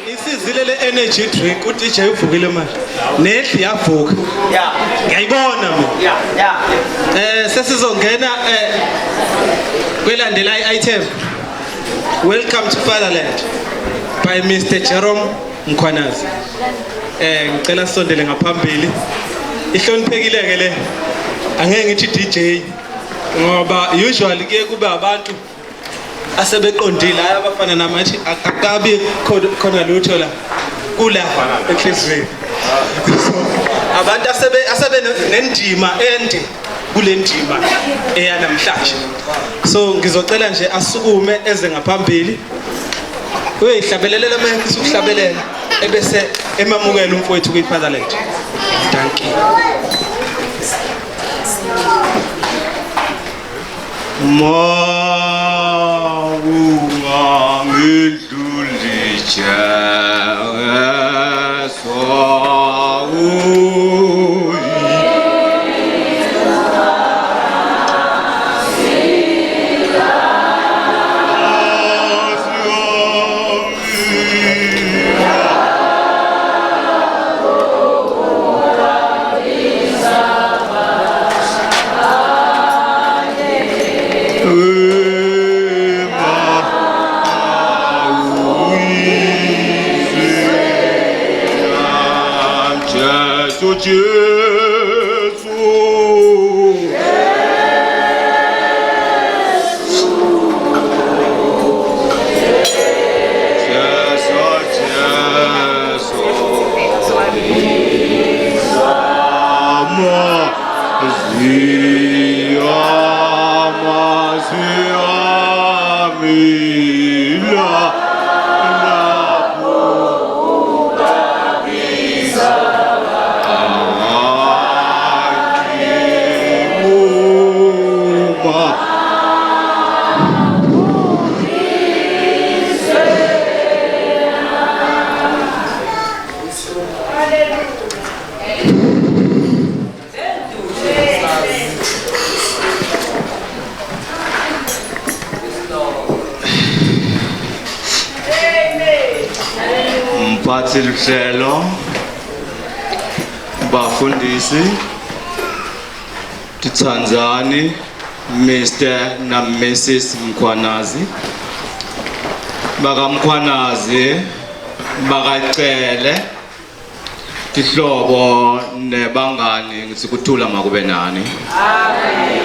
Isizilele energy drink uDJ uvukile manje. Nedli yavuka. Yeah. Ngiyayibona mina. Yeah. Sesizongena kwelandela item. Welcome to Fatherland by Mr. Jerome Mkhwanazi. Ngicela sondele ngaphambili. Ihloniphekile ke le. Angeke ngithi DJ ngoba usually kuye kube abantu asebeqondile abafana namathi akabi khona lutho la kula enhlizweni. Abantu asebe nendima ende kule ndima eyanamhlanje. So ngizocela nje asukume eze ngaphambili. Uyihlabelelela manje ukuhlabelela ebese emamukela umfowethu kwiFatherland. Thank you. Luhlelo bafundisi Titsanzani Mr. na Mrs. Mkhwanazi baka Mkhwanazi bakacele tihlobo nebangani ngisikuthula makube nani. Amen.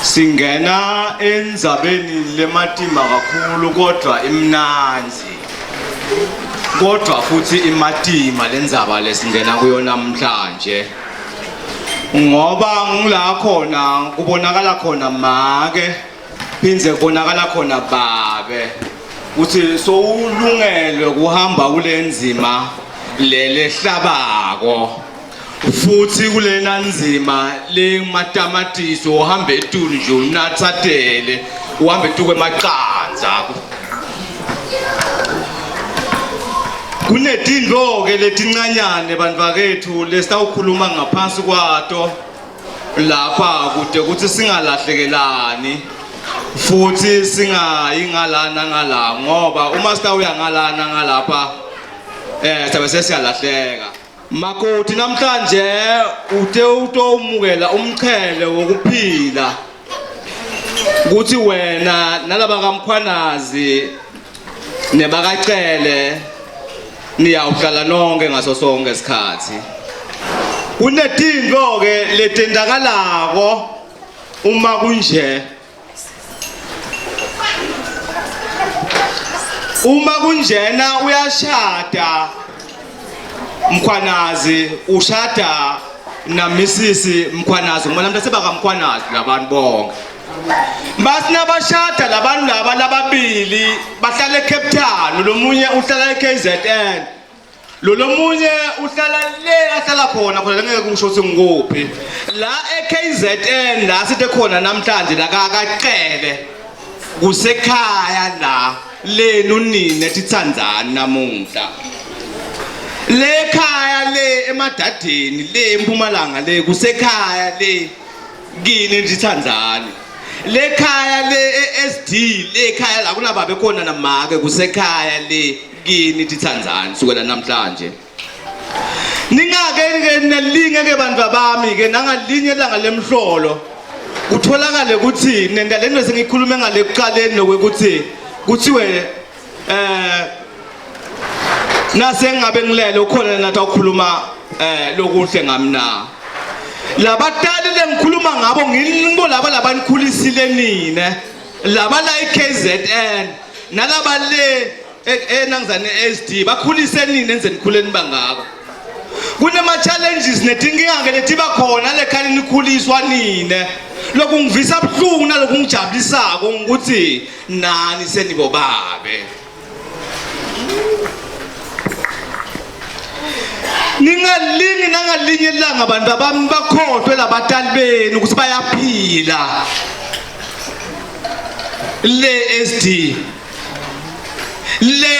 Singena endzabeni lematima kakhulu kodwa imnanzi. Kodwa futhi imatima lendzaba lesingena kuyo namhlanje. Ngoba ngila khona kubonakala khona make phindze kubonakala khona babe. Uthi so ulungele kuhamba kulenzima lelehlabako. Futhi kulena nzima le matamatisi uhambe etulu nje unathathele uhambe etuke emaqanza. Kunedindlo ke letincanyane bantu bakethu lesitawukhuluma ngaphansi kwato lapha kude ukuthi singalahlekelani futhi singayingalana ngala ngoba uma sitawuya ngalana ngalapha sabe sesiyalahleka. Makoti namhlanje uthe utomukela umchele wokuphila ukuthi wena nalaba kaMkhwanazi nebakacele niyawuhlala nonke ngaso sonke isikhathi. Kunedindlo ke letendakalako uma kunje. Uma kunjena uyashada Mkhwanazi ushada na Mrs. Mkhwanazi ngoba namhla sebaka Mkhwanazi labantu bonke. Basi nabashada labantu laba lababili bahlala eCape Town, lomunye uhlala eKZN. Lomunye uhlala le ahlala khona phela ngeke ngisho ukuthi ngikuphi. La eKZN la sithe khona namhlanje la kakaqele kusekhaya la lenu nine titsandzani namuhla. Le khaya le emadadeni le eMpumalanga le kusekhaya le kini titsandzani. Le khaya le SD le khaya la kunababe khona namake kusekhaya le kini titsandzani sukela namhlanje. Ningake nalinge ke bantu bami ke nangalinye langa lemhlolo utholakale ukuthi nenda lento sengikhulume ngale kuqaleni lokuthi kuthiwe nase ngabe ngilele ukhona nathi ukukhuluma lokuhle ngamna labatali lengikhuluma ngabo ngibo laba labanikhulisile nina laba la KZN nalaba le enangizane SD bakhulise nina enze nikhuleni bangaka. Kunema challenges netinkinga ke letiba khona lekhaya nikhuliswa nina lokungivisa buhlungu nalokungijabulisako ukuthi nani senibo babe. Ningalingi nangalinye ilanga abantu abami bakhohlwe labatali benu ukuthi bayaphila. Le SD le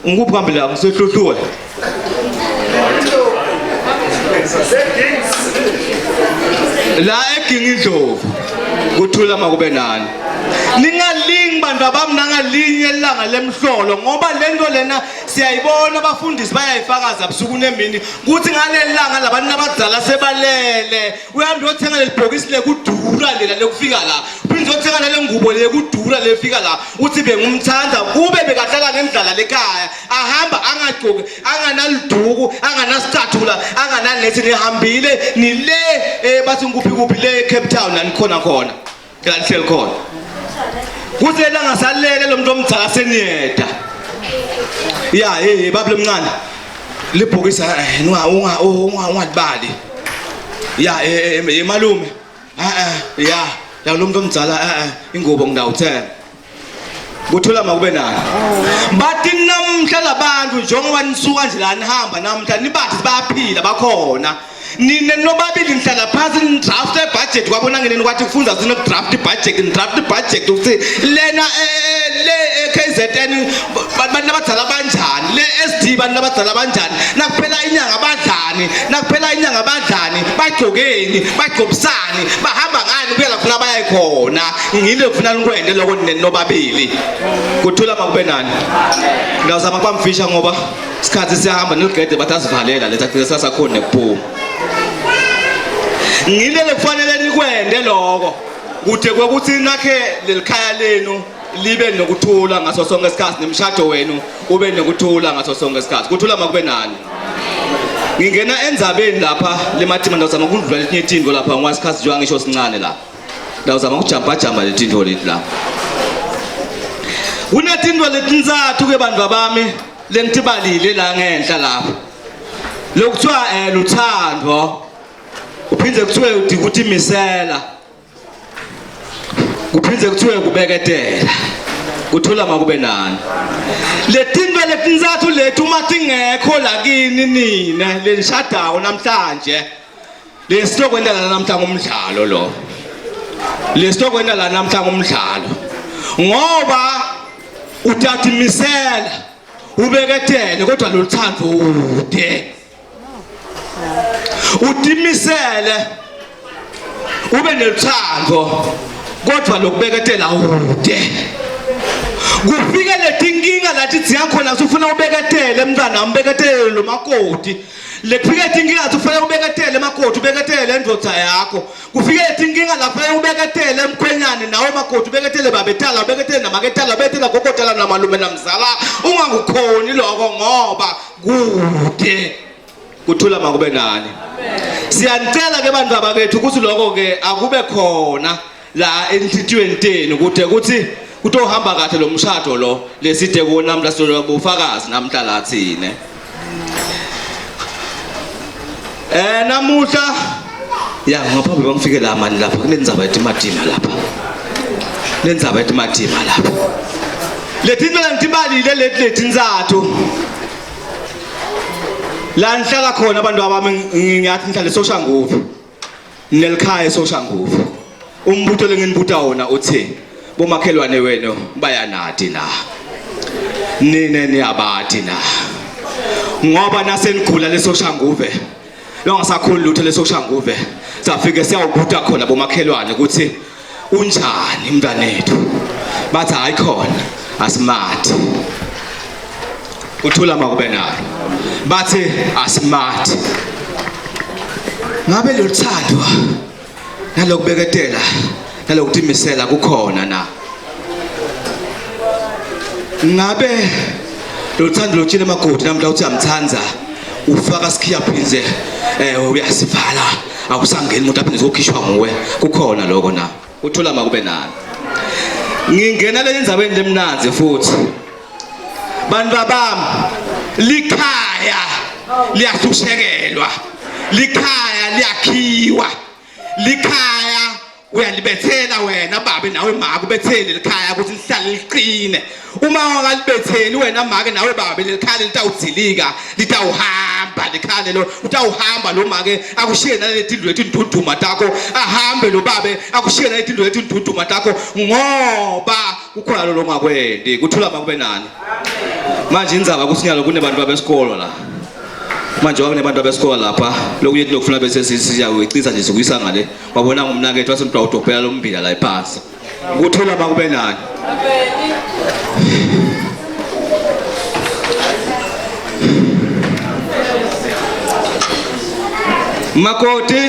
ngikuphi kambe la ngisehlohluwe la eGingindlovu kuthula makube nani. Ningalingi bantu abami nangalinye ilanga lemhlolo ngoba lento lena siyayibona abafundisi bayayifakaza busuku nemini ukuthi ngale langa labantu abadala sebalele uhambe uyothenga lelibhokisi lekudura lela lekufika la uphinde uyothenga le ngubo lekudura lefika la uthi bengumthanda kube bekahlala ngendlala lekhaya ahamba angagcoki anganaliduku anganasitathula angananethi nihambile nile bathi nguphi le Cape Town nanikhona khona kanhleli khona kuze la ngasalele lo muntu omdala seniyeda ya baba lemncane libhokisa ungalibali ya malume ya la lo muntu omdala ingubo ngidawuthenga kuthula makube nani bathi namhla labantu njengoba nisuka nje la nihamba namhla nibathi bayaphila bakhona nine nobabili nihlala phansi nidraft budget kwabona ngeneni kwathi kufunza zino draft budget ukuthi lena le KZN abantu abadala banjani le SD abantu abadala banjani nakuphela inyanga badlani bagcokeni bagcobisani bahamba ngani kuyela kufuna bayayikhona ngile kufuna nikwende lokho nobabili kuthula makube nani ngizama kwamfisha ngoba isikhathi siyahamba niligede bathasivalela letha sasakhona nekuphuma. Ngile kufanele nikwende lokho kude kwekuthi nakhe lelikhaya lenu libe nokuthula ngaso sonke isikhathi nemshado wenu ube nokuthula ngaso sonke isikhathi kuthula makube nani. Ngingena endzabeni lapha lemathima ndazama ukudlula letinye izinto lapha ngwasikhathi njenga ngisho sincane la ndazama ukujamba letinto leti la kunetinto letinzathu ke bantu bami lengitibalile la ngenhla lapha lokuthiwa luthando kuphinde kuthiwe ukuthi misela kuphinde kuthiwe kubeketela kuthula makube nani. Letinto letinzathu lethu uma tingekho lakini nina lenishadawo namhlanje lesitokwenda la namhlanje umdlalo lo lesitokwenda la namhlanje umdlalo ngoba uthatha misela ubeketele kodwa lo luthando ude utimisele ube neluthando kodwa lokubeketela ude kufike letinkinga lathi ziyakhona usufuna ubeketele mntwana umbeketele lo makoti lekufike letinkinga usufuna ubeketele emakoti ubeketele endvodza yakho kufike letinkinga lapha ubeketele emkhwenyane nawe makoti ubeketele babetala ubeketele namaketala ubeketele gogotela namalume namzala ungangukhoni lokho ngoba kude kuthula makube nani. Siyanicela ke bantu abakethu ukuthi lokho ke akube khona la enhlitiyweni tenu ukuthi kutohamba kahle lo mshado lo leside kuona namhla solo bufakazi namhla lathine namuhla ya ngaphambi bangifike la mani lapha kunendzaba etimatima lapha letinto lentibalile letinzathu la nihlala khona abantu abami ngiyathi nihlale eSoshanguve nelikhaya eSoshanguve umbutho lenginibuta wona uthi bomakhelwane wenu bayanati la nine niyabati na ngoba nasenigula leso shanguve longasakhulu lutho leso shanguve safike siyawubuta khona bomakhelwane ukuthi unjani mntanethu bathi hayi khona asmart uthula makube nalo bathi asmart ngabe loluthandwa nalokubeketela nalokudimisela kukhona na ngabe lothando lotshile emakoti namhla uthi amthanza ufaka sikhiya phinze uyasivala akusangeni umuntu aphinde zokhishwa nguwe kukhona lokho na uthula makube nalo ngingena le ndzabeni lemnanzi futhi bantu babami likhaya liyahlushekelwa likhaya liyakhiwa likhaya uyalibethela wena babe nawe maka ubethele likhaya ukuthi lihlale liqine uma ungalibetheli wena maka nawe babe likhaya litawudzilika litawuhamba likhaya lo utawuhamba lo make akushiye naletindlu etinduduma takho ahambe lo babe akushiye naletindlu etinduduma takho ngoba kukhona lo ngakwendi kuthula makube nani manje indzaba kusinyalo kunebantu babesikolo la manje wakunebantu abesikole lapha lokuye lokufuna bese siyawecisa nje sikuyisa ngale wabona ngumnakethu wasemntwa udobhela lombila la ephasi ukuthola makube nani makoti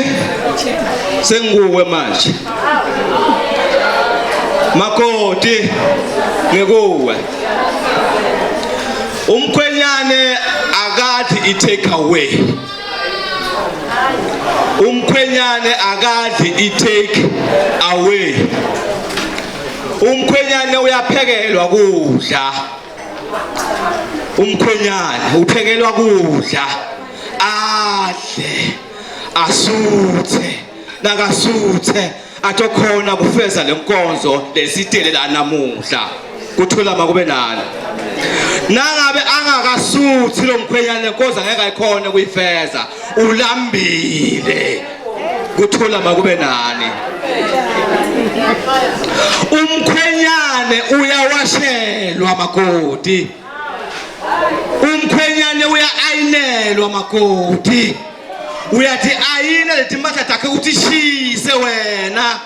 senguwe manje makoti ngekuwe umkhwenyane akade i-take away umkhwenyane akade i-take away umkhwenyane uyaphekelwa kudla umkhwenyane uphekelwa kudla adle asuthe nakasuthe atokhona kufeza lenkonzo lesitele la namuhla kuthula makube nani nangabe angakasuthi lo mkhwenyane lenkonzo ngeke ayikhona kuyifeza ulambile kuthula makube nani umkhwenyane uyawashelwa makoti umkhwenyane uya-ayinelwa makoti uyathi ayina leti mpahla takhe uthi shise wena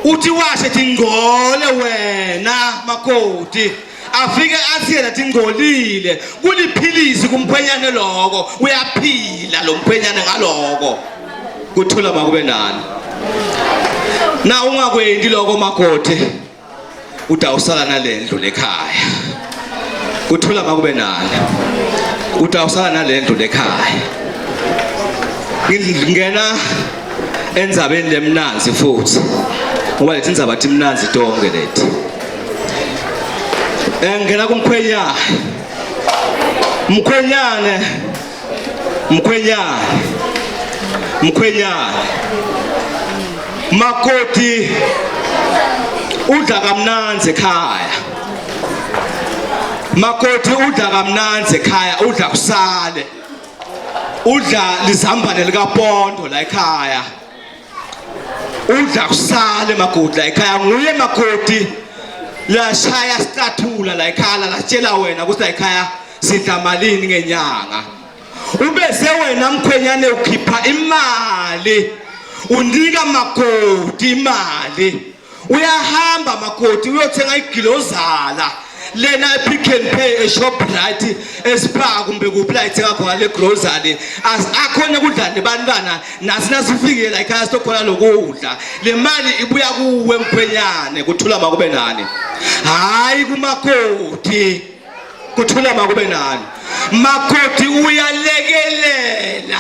uthi washe tingcole wena makoti afike athi yena tingcolile kuliphilisi kumkhwenyane lokho uyaphila lo mkhwenyane ngaloko kuthula makube nani na ungakwendi lokho makoti utawusala nalendlu lekhaya kuthula makube nani utawusala nalendlu lekhaya ngingena endzabeni lemnanzi futhi ngoba lethi indzaba timnanzi tonke leti ngena kumkhwenyane mkhwenyane makoti udla kamnanzi ekhaya makoti udla kamnanzi ekhaya udla kusale udla lizambane likapondo la ekhaya udla kusale makoti la ekhaya nguye makoti lashaya statula la ekhaya latshela wena ukuthi la ekhaya sidla malini ngenyanga ubese wena mkhwenyane ukhipha imali unika makoti imali uyahamba makoti uyothenga igilozala lena Pick n Pay eShoprite eSpar kumbe kuphi la ithenga khona le grocery akhona kudla nebantwana nasi nasifike la ekhaya sitokhona lokudla le mali ibuya kuwe mkhwenyane kuthula makube nani hayi kumakoti kuthula makube nani makoti uyalekelela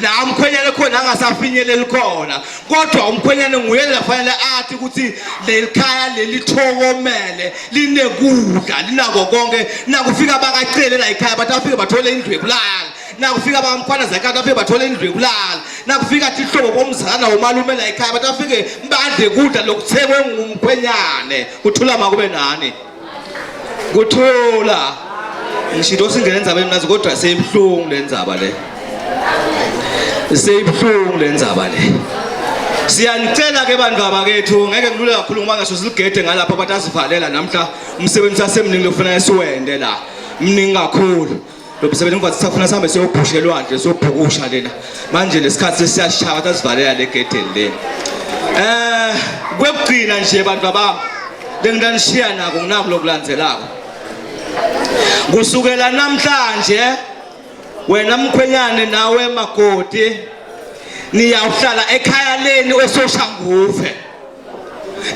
la mkhwenyane khona angasafinyeleli khona kodwa umkhwenyane nguye lafanele athi ukuthi lelikhaya lelithokomele linekudla linako konke nakufika bakacele la ekhaya batafika bathole indlu yokulala nakufika bamkhwana zakade bafike bathole indlu yokulala nakufika tihlobo bomzana umalume la ekhaya batafike mbadle kudla lokuthekwe ngumkhwenyane kuthula makube nani kuthula ngishilo singena endzabeni nazi kodwa seyibhlungu lendzaba le seyibhlungu lendzaba le Siyanicela ke bantu abakethu ngeke kulule kakhulu ngoba ngasho siligede ngalapha abantu asivalela namhla umsebenzi wasemningi lokufanele siwende la mningi kakhulu lo msebenzi ngoba sisafuna sihambe siyobhusha elwandle siyobhukusha lena manje lesikhathi siyashaya bathi asivalela le gedeni le kwekugcina nje bantu abami lengidanishiya nako nginako lokulandzelako kusukela namhlanje wena mkhwenyane nawe makoti niyawuhlala ekhaya leni eSoshanguve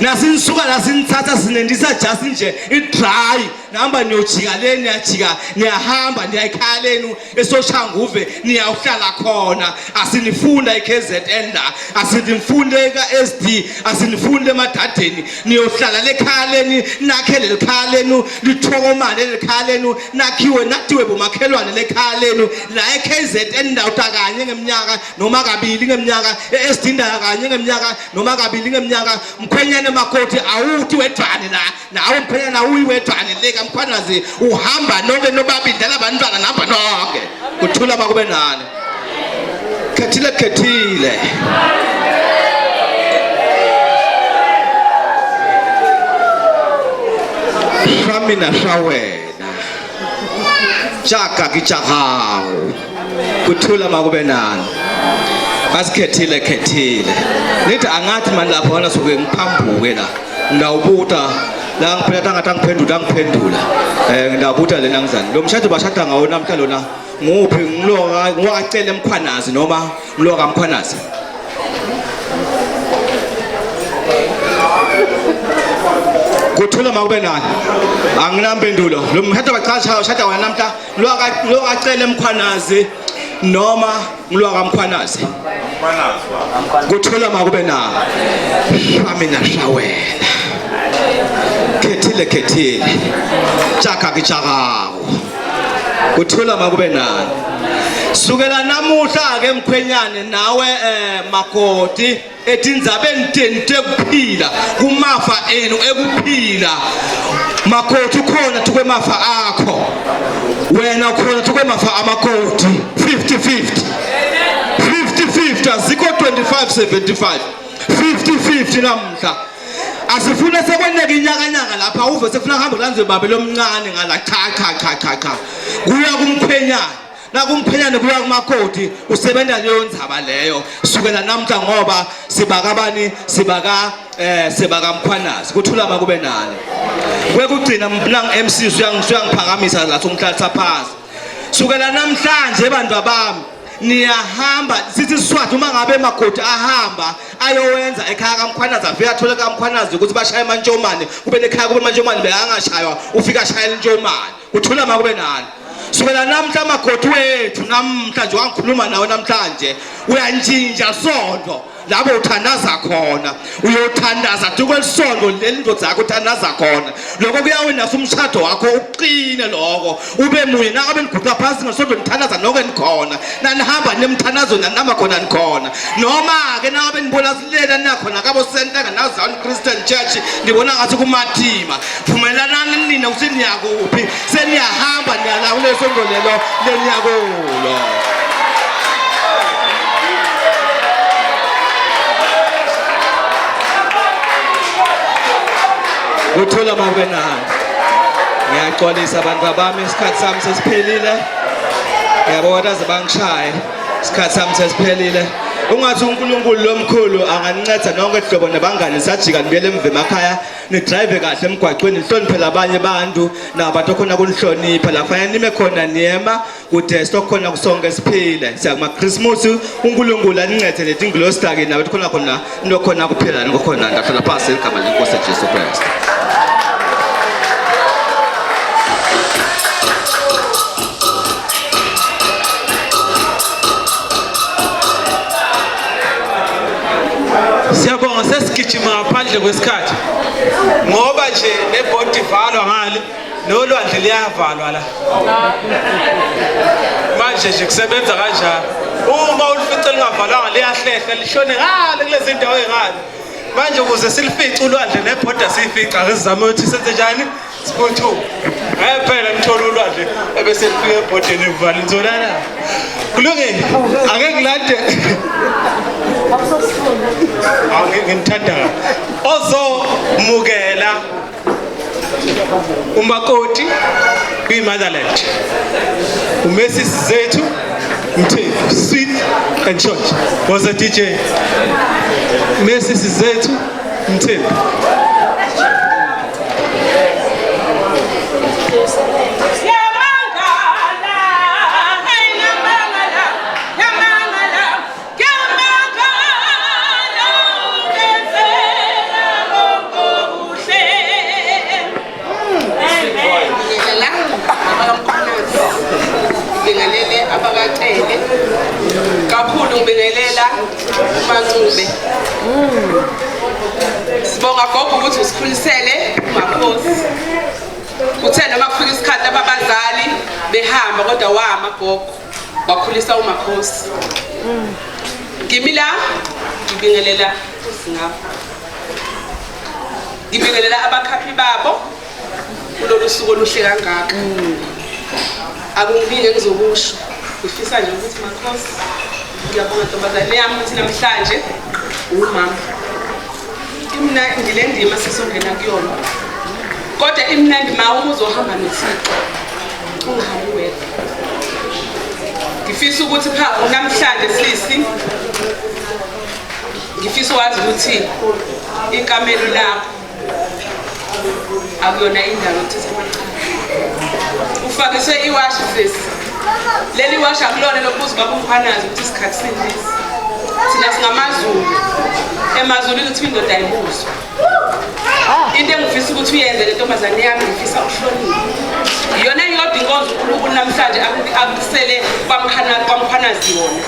nasinisuka la sinithatha sinendisa just nje idry nihamba niyojika leni niyajika niyahamba niya ekhaya leni eSoshanguve niyawuhlala khona asinifunda eKZN la asinifunda eSD asinifunda emadadeni niyohlala lekhaya leni nakhele lekhaya leni lithokomane lekhaya leni nakhiwe natiwe bomakhelwane lekhaya leni la eKZN ndawuta kanye ngeminyaka noma kabili ngeminyaka eSD ndaya kanye ngeminyaka noma kabili ngeminyaka mkhwenyane makoti awuthi wedwane la nawe mkhwenyane uyiwedwane leka mkhwanazi uhamba nonke nobabili dala abantwana namba nonke kuthula bakube nani khethile Shamina shawena chaka kichakawo kuthula makube nani basikhethile nithi angathi manje lapho wona soke ngiphambuke la ndawubuta la ngiphetha ngathi angiphendula ndabuta lena ngizani lo mshado bashada ngawo namhla lona nguphi ngwacela emkhwanazi noma ngloka mkhwanazi kuthula makube nani anginampendulo lo mshado baqasha ushada wena namhla ngloka emkhwanazi noma ngloka mkhwanazi kuthula makube nani Shamina shawela khethile chaka kichakawo kuthula makube nani sukela namuhla ke mkhwenyane nawe makoti ethi ndzabeni tente kuphila kumafa enu ekuphila makoti ukhona tukwemafa akho wena ukhona tukwemafa amakoti 50-50 azikho 25-75 50-50 namhla asifuna sekweneka inyakanyaka lapha uve sekufuna kuhambe kulanzwe babe lomncane ngala cha kuya kumkhwenyana nakumkhwenyane kuya kumakoti usebenza leyo ndzaba leyo sukela namhla ngoba sibakabani sibaka mkhwanazi kuthula makube nani kwekugcina mnang MC uyangiphakamisa la songihlalisa phansi sukela namhlanje bantu abami niyahamba sithi Siswati uma ngabe makoti ahamba ayowenza ekhaya kaMkhwanazi afika athole kaMkhwanazi ukuthi bashaye emantshomane kube nekhaya kube emantshomane bekangashaywa ufika ashayela intshomane kuthula makube nani sukela namhla makoti wethu namhla nje wangikhuluma nawe namhlanje uyantshintsha sonto labo uthandaza khona uyothandaza tukwelisonto lelindodza yakho uthandaza khona lokho kuyawena umshado wakho uqine lokho ube munye nakabe niguqa phansi ngesonto nithandaza nonke nikhona nanihamba nemthanazo nanama khona nikhona noma ke nakabe nibona silela nakhona kabo center kana Zion Christian Church ndibona ngathi kumathima vumelanani nina usiniyakuphi seniyahamba niyala kulesonto lelo leniyakulo kuthula makube nani ngiyaxolisa abantu abami isikhathi sami sesiphelile ngiyabona bangishaye isikhathi sami sesiphelile ungathi uNkulunkulu lomkhulu anganinceda nonke hlobo nebangani sajika nibuyele emve emakhaya nidrive kahle emgwaqweni nihloniphela abanye abantu nabantu khona kunihlonipha la fanele nime khona niyema kude stokhona kusonke siphile siyakuma Christmas uNkulunkulu anincede letingilosi take nawe khona into khona kuphela ngokhona ndahlala phansi igama lenkosi Jesu Christ siyabonga sesigijima ngaphandle kwesikhathi ngoba nje nebhodi ivalwa ngale nolwandle liyavalwa la manje nje kusebenza kanjalo uma ulifice lingavalwanga liyahlehla lishone ngale kulezi ndawo ezingale manje ukuze silifice ulwandle nebhodi asifica sizama ukuthi senze njani siphuthume phela ngithola ulwandle ebese lifika ebhodeni evali ngizolala kulungile ake ngilande ngithanda ozomukela umakoti kwi-motherland uMrs Zethu Mthembu Sweet and Short was a DJ Mrs Zethu Mthembu abakacele kakhulu ngibingelela uMancube sibonga gogo ukuthi usikhulisele uMakhosi uthe noma kufika isikhathi ababazali behamba kodwa wama gogo wakhulisa uMakhosi kimi la ngibingelela usingapha ngibingelela abakhaphi babo kulolu suku oluhle kangaka akungibinge ngizokusho ngifisa nje ukuthi Makhosi ngiyabonga ntombazane yami ukuthi namhlanje umama imna ngile ndima sisongena kuyona kodwa imnandi mawu uzohamba noThixo ungahambi wedwa ngifisa ukuthi namhlanje sisi ngifisa wazi ukuthi inkamelo lakho akuyona indawo ethetha amacala ufakiswe iwashi sisi leli washi akulona lokubuza baba uMkhwanazi ukuthi isikhathi sindisi thina singamaZulu emazulwini kuthi indoda ayibuzwa into engifisa ukuthi uyenze le ntombazane yami ngifisa uhloniphe iyona iyodwa inkonzo uNkulunkulu namhlanje akusele kwaMkhwanazi yona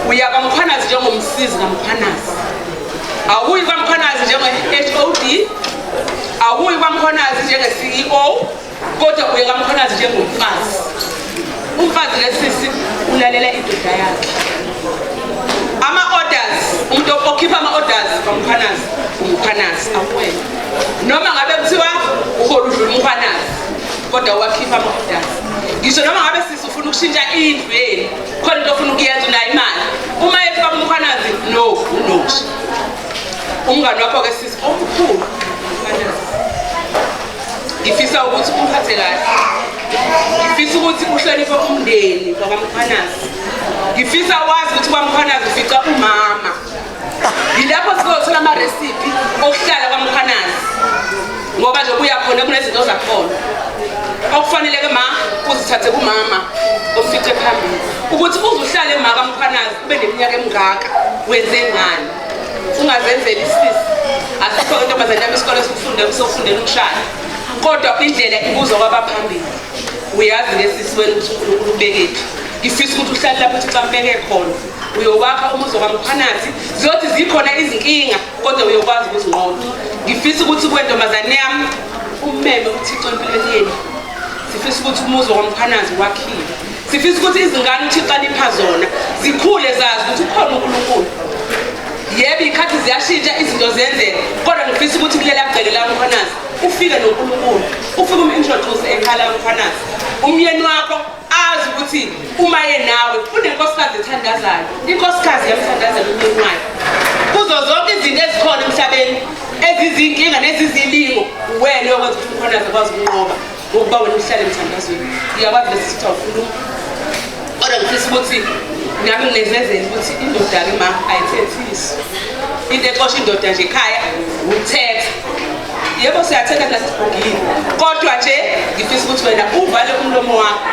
uya kwaMkhwanazi njengomsizi kaMkhwanazi awuyi kwaMkhwanazi njenge-HOD awuyi kwaMkhwanazi njenge-CEO kodwa uya kwaMkhwanazi njengomfazi umfazi lesisi ulalela indoda yakhe ama-orders umuntu okhipha ama-orders kwaMkhwanazi uMkhwanazi awuwena noma ngabe kuthiwa uholu udlula uMkhwanazi kodwa uwakhipha ama-orders ngisho noma ngabe sisi ufuna ukushintsha indlu yenu khona into ofuna ukuyenza unayo imali uma efika uMkhwanazi no unosha umngani wakho-ke sisi omkhulu ngifisa ukuthi umphathe kahle ngifisa ukuthi uhloniphe umndeni kwaMkhwanazi ngifisa wazi ukuthi kwaMkhwanazi ufica umama yilapho sizothola ama-recipe okuhlala kwaMkhwanazi ngoba nje kuyakhona kunezinto zakhona okufanele-ke ma uzithathe kumama omfice phambili ukuthi uzuhlale ma kwaMkhwanazi ube neminyaka emingaka wenze ngani ungazenzeli isisi asikho-ke ntombazane yami isikole sokufundela ukushaya kodwa indlela ibuzwa kwabaphambili uyazi ngesisi wena ukuthi uNkulunkulu ubekephi ngifisa ukuthi uhlale lapho uthi xa mbeke khona uyokwakha umuzi kwaMkhwanazi ziyothi zikhona izinkinga kodwa uyokwazi ukuzinqoba ngifisa ukuthi kwentombazane yami umeme uThixo empilweni yenu sifisa ukuthi umuzi kwaMkhwanazi wakhiwe sifisa ukuthi izingane uThixo anipha zona zikhule zazi ukuthi ukhona uNkulunkulu yebo ikhathi ziyashintsha izinto zenzeka kodwa ngifisa ukuthi kulela kugcele la uMkhwanazi ufike noNkulunkulu ufike umintroduce ekhala uMkhwanazi umyeni wakho azi ukuthi uma yenawe unenkosikazi ethandazayo inkosikazi yamthandazayo umyeni wakhe kuzo zonke izinto ezikhona emhlabeni ezizinkinga nezizilingo wena yokwenza ukuthi uMkhwanazi akwazi ukunqoba ngokuba wena uhlale emthandazweni ngiyakwazi lesitha uNkulunkulu kodwa ngifisa ukuthi nami nginezezela ukuthi indoda-ke ma ayithethisi into exosha indoda nje ekhaya ukuthetha yebo siyathetha nasesibhongile kodwa nje ngifisa ukuthi wena uvale umlomo wakho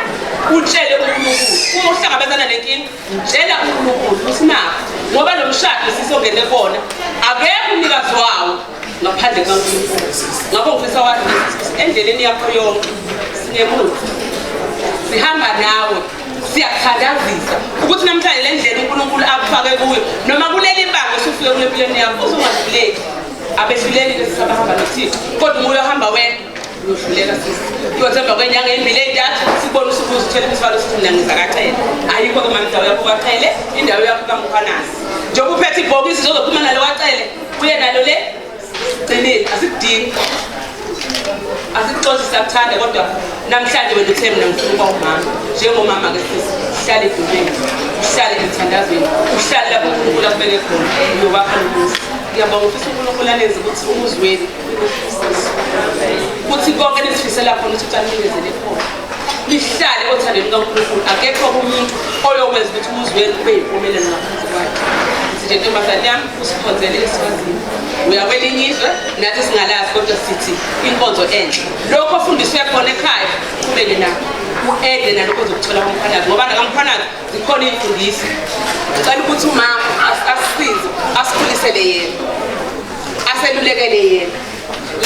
utshele uNkulunkulu uma uhlangabezana nenkinga utshela uNkulunkulu ukuthi nakho ngoba lo mshado sisongene kona akekho umnikazi wawo ngaphandle kaNkulunkulu ngakho ngifisa wazi endleleni yakho yonke singemuva sihamba nawe siyakhandazisa ukuthi namhlanje le ndlela uNkulunkulu akufake kuyo noma kuleli banga usufike kule mpilweni yakho uzongadluleki abehluleki lesisabahamba noThixo kodwa uma uyohamba wena uyohluleka sisi uyothemba kwenyanga ezimbili ezintathu sibone usuku uzithela imithwalo sithi mina ngizakacela ayikho-ke mama indawo yakho kacele indawo yakho kaMkhwanazi njengoba uphethe ibhokisi zozophuma nalo wacele uye nalo le gcinile asikudingi asikuxoxe siyakuthanda kodwa namhlanje wena uthe mina ngifuna ukuba umama njengomama-ke sisi uhlale edumeni uhlale emthandazweni uhlale lapho uNkulunkulu akubeke khona uyobakha nomusa ngiyabonga ufisa uNkulunkulu alenze ukuthi umuzweni kuthi konke nisifisela khona ukuthi ucanikezele khona lihlale othandeni kaNkulunkulu akekho umuntu oyokwenza ukuthi umuzweni ube yimpumelelo ngaphansi kwakhe nje ntombazane yami usikhonzele esiwazini uyakwelinye izwe nathi singalazi kodwa sithi inkonzo enhle lokho ofundiswe khona ekhaya kumele nakho u-ede nalokho zokuthola komkhanazi ngoba nakamkhanazi zikhona iy'mfundisi ucala ukuthi umama asisize asikhulisele yena aselulekele yena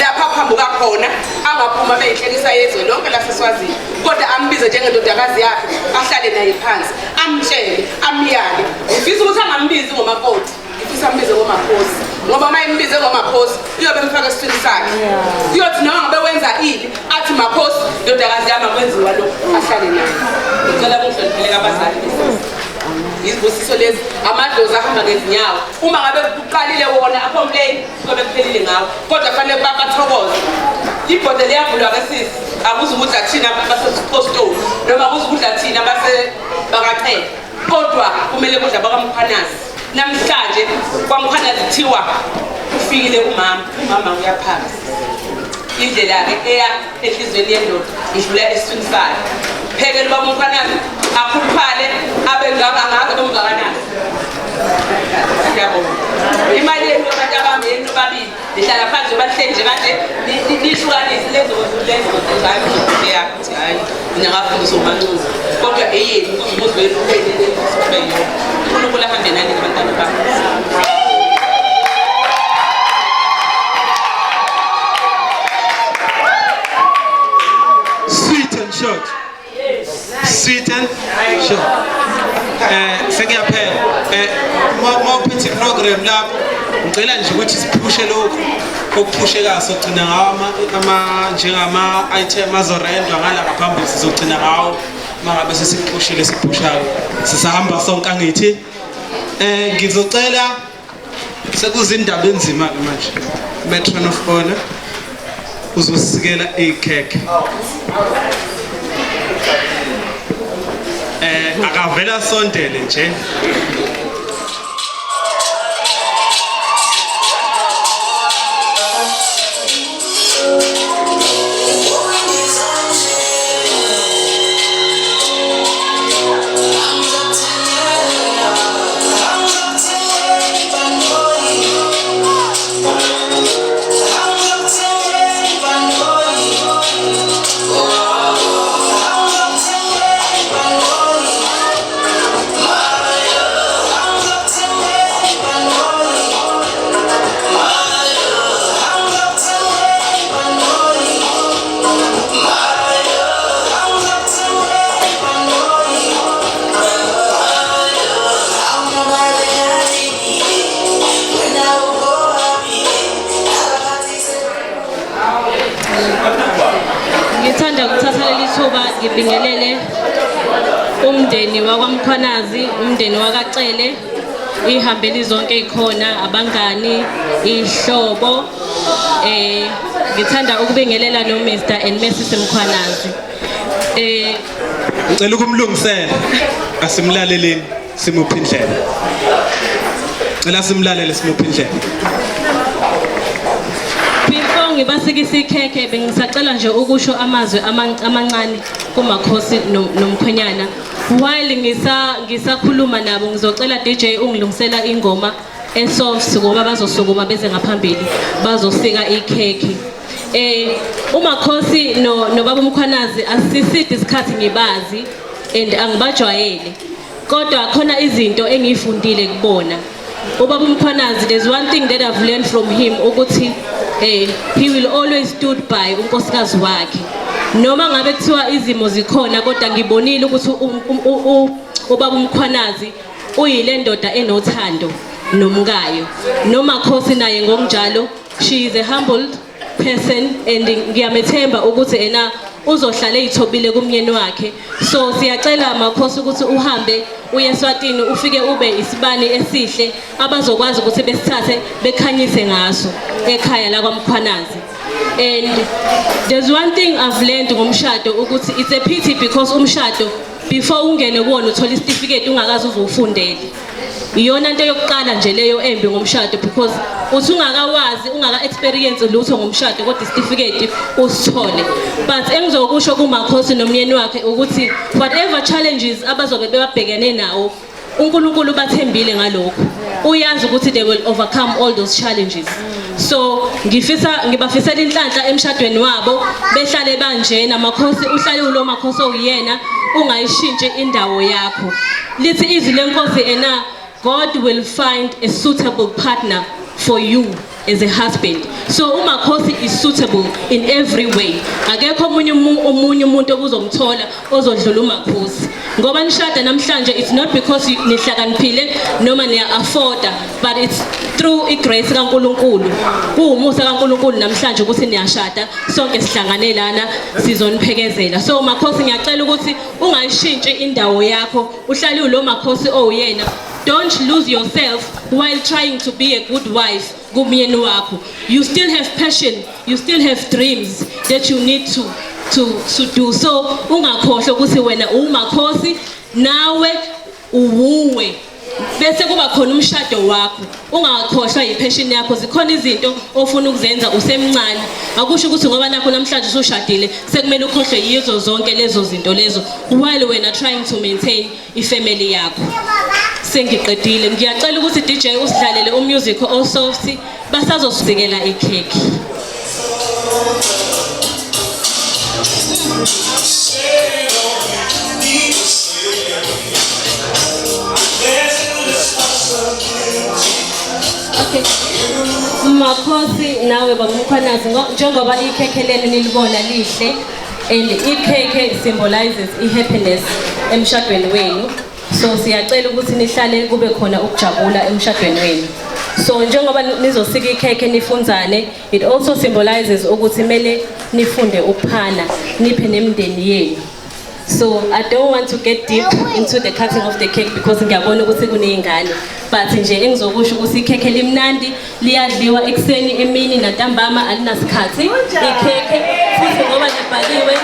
lapha aphambuka khona angaphuma beyinhlekisa yezwe lonke laseswazini kodwa ambize njengendodakazi yakhe ahlale naye phansi amtshele amyale ngifisa ukuthi angambizi ngomakoti ngifisa ambize ngomakhosi ngoba uma imbize ngomakhosi uyobe emfaka esithweni sakhe uyothi noma ngabe wenza ini athi makhosi ndodakazi yami akwenziwa lokho ahlale naye ngicela kungihloniphele abazali izibusiso lezi amadlozi ahamba ngezinyawo uma ngabe kuqalile wona acomplain kuyobe kuphelile ngawo kodwa kufanele bathokoze ibhodle liyavulwa-ke sisi akuze ukudla thina basepostoli noma akuze ukudla thina bakaqhela kodwa kumele kudla bakamkhwanazi namhlanje kwamkhwanazi kuthiwa ufikile umama uyaphaka indlela-ke eya enhlizweni yendoda idlula esithweni sayo phekele ubaba umkhwanazi akhuphale abe angazi bomngakanani ngiyabonga imali yenu abantu abami yenu babili nihlala phansi banihleli nje kanje nihlukanise lezo yakho ukuthi hhayi mina ngafundiswa umancuza kodwa eyenu umuzi wenu ube yona uNkulunkulu ahambe nani nabantwana bakho. Short. Sweet and short. Sengiyaphela. Mawuphethe program lapho ngicela nje ukuthi siphushe lokho okuphusheka sogcina ngawo njengama item azorendwa ngala ngaphambili sizogcina ngawo mangabe sesiphushile siphushayo sisahamba sonke angithi ngizocela sekuzindaba enzima ke manje Matron of Honor uzosikela ikhekhe akavela sondele nje ngibingelele umndeni wakwaMkhwanazi umndeni wakaCele ihambeli zonke ikhona abangani ihlobo ngithanda ukubingelela no Mr and Mrs Mkhwanazi ngicela ukumlungisela asimlaleleni simuphi indlela ngicela simlalele simuphi indlela ngibasikisa ikhekhe bengisacela nje ukusho amazwi amancane kumakhosi nomkhwenyana while ngisakhuluma nabo ngizocela DJ ungilungisela ingoma esoft ngoba bazosukuma beze ngaphambili bazosika ikhekhe umakhosi nobaba umkhwanazi asiside isikhathi ngibazi and angibajwayele kodwa khona izinto engiyifundile kubona ubaba umkhwanazi there's one thing that I've learned from him ukuthi he will always stood by unkosikazi wakhe noma ngabe kuthiwa izimo zikhona kodwa ngibonile ukuthi ubaba umkhwanazi uyile ndoda enothando nomkayo nomakhosi naye ngokunjalo she is a humble person and ngiyamethemba ukuthi ena uzohlala ezithobile kumnyeni wakhe so siyacela makhosi ukuthi uhambe uye eSwatini ufike ube isibani esihle abazokwazi ukuthi besithathe bekhanyise ngaso ekhaya la kwaMkhwanazi And there's one thing I've learned ngomshado ukuthi it's a pity because umshado before ungene kuwona uthola isitifiketi ungakaze uzufundele. Iyona into yokuqala nje leyo embi ngomshado because uthi ungakawazi ungaka-experience lutho ngomshado kodwa isitifiketi usithole. But engizokusho kumakhosi nomyeni wakhe ukuthi whatever challenges abazobe bebabhekene nawo uNkulunkulu bathembile ngalokho. Uyazi ukuthi they will overcome all those challenges. So ngibafisela inhlanhla emshadweni wabo behlale banjena makhosi uhlale ulo makhosi oyena ungayishintshe indawo yakho. Lithi izwi lenkosi ena God will find a suitable partner for you as a husband. So umakhosi is suitable in every way. Akekho omunye umuntu okuzomthola ozodlula umakhosi. Ngoba nishada namhlanje it's not because nihlakaniphile noma niya afforda, but it's through igrace kaNkulunkulu. Kuumusa kaNkulunkulu namhlanje ukuthi niyashada sonke sihlangane lana sizoniphekezela. So makhosi ngiyacela ukuthi ungayishintshi indawo yakho uhlale ulo makhosi oyena. Don't lose yourself while trying to be a good wife. You still have passion, you still have dreams that you need to do. So ungakhohlwa ukuthi wena umakhosi nawe uwuwe. Bese kuba khona umshado wakho. Ungakhohlwa ipassion yakho. Zikhona izinto ofuna ukuzenza usemncane. Akusho ukuthi ngoba nakho namhlanje usushadile sekumele ukhohlwe yizo zonke lezo zinto lezo while wena trying to maintain ifamily yakho. Sengiqedile ngiyacela ukuthi DJ usidlalele umusic osoft basazosikela ikheki. Okay. Makhosi nawe bamkhwanazi njengoba ikhekhe leni nilibona lihle and ikhekhe symbolizes happiness emshadweni wenu. So siyacela ukuthi nihlale kube khona ukujabula emshadweni wenu. So njengoba nizosika ikhekhe nifunzane, it also symbolizes ukuthi mele nifunde ukuphana niphe nemndeni yenu. So I don't want to get deep into the cutting of the cake because ngiyabona ukuthi kuneyingane, but nje engizokusho ukuthi ikhekhe limnandi liyadliwa ekseni emini nantambama alinasikhathi ikhekhe futhi ngoba libhaliwe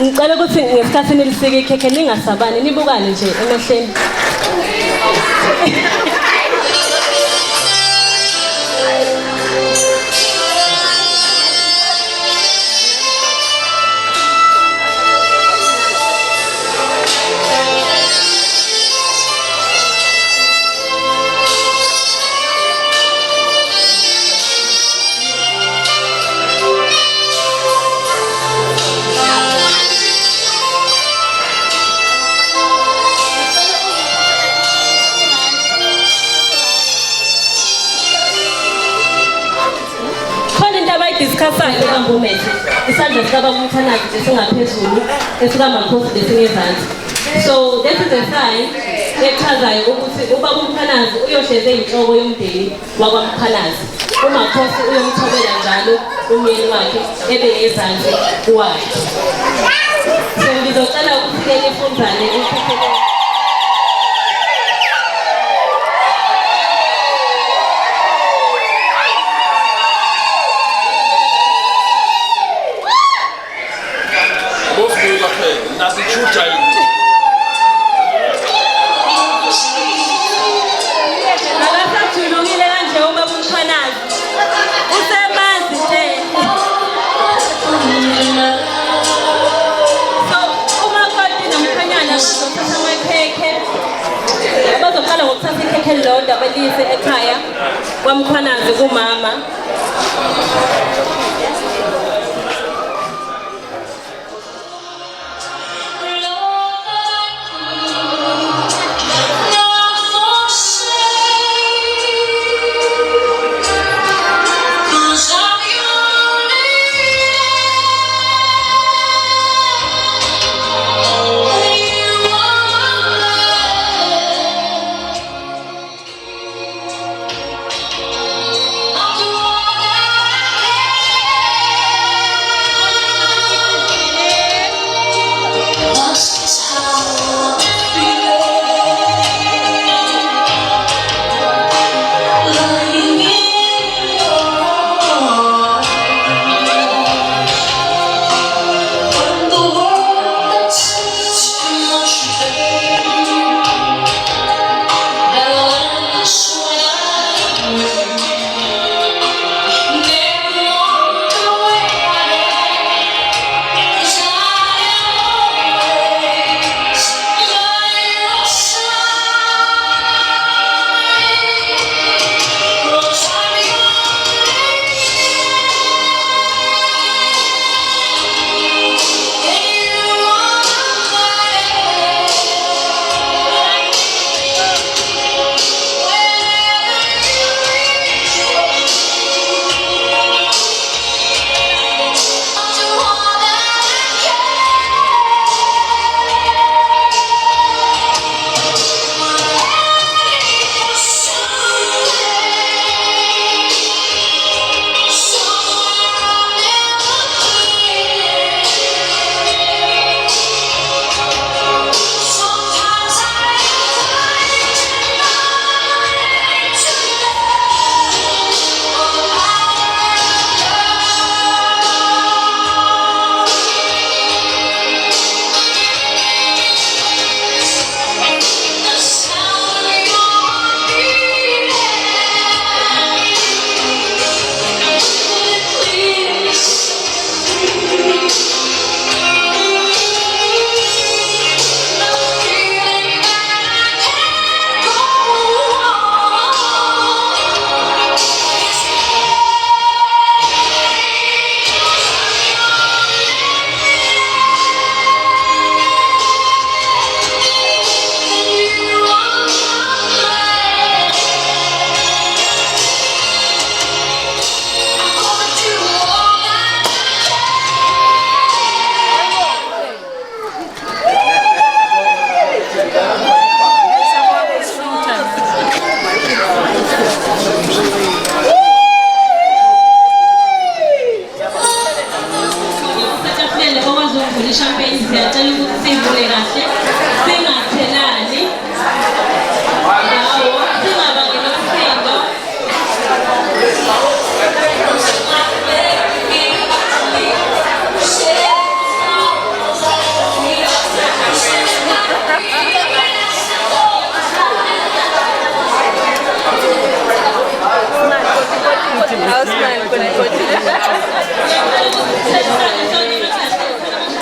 ngicela ukuthi ngesikhathi nilisike ikhekhe ningasabani nibukane nje emehleni. Discussion ikaMbumete isandla sikaBamkhwanazi singaphezulu esikamakhosi lesingezansi. So this is a sign echazayo ukuthi uBamkhwanazi uyohleze inhloko yomndeni wakwaMkhwanazi. Umakhosi uyomthobela njalo umyeni wakhe ebeyezansi wakhe. So ngizocela ukuthi nifunzane ikhekhe. Hello, dabalise ekhaya kwaMkhwanazi kumama.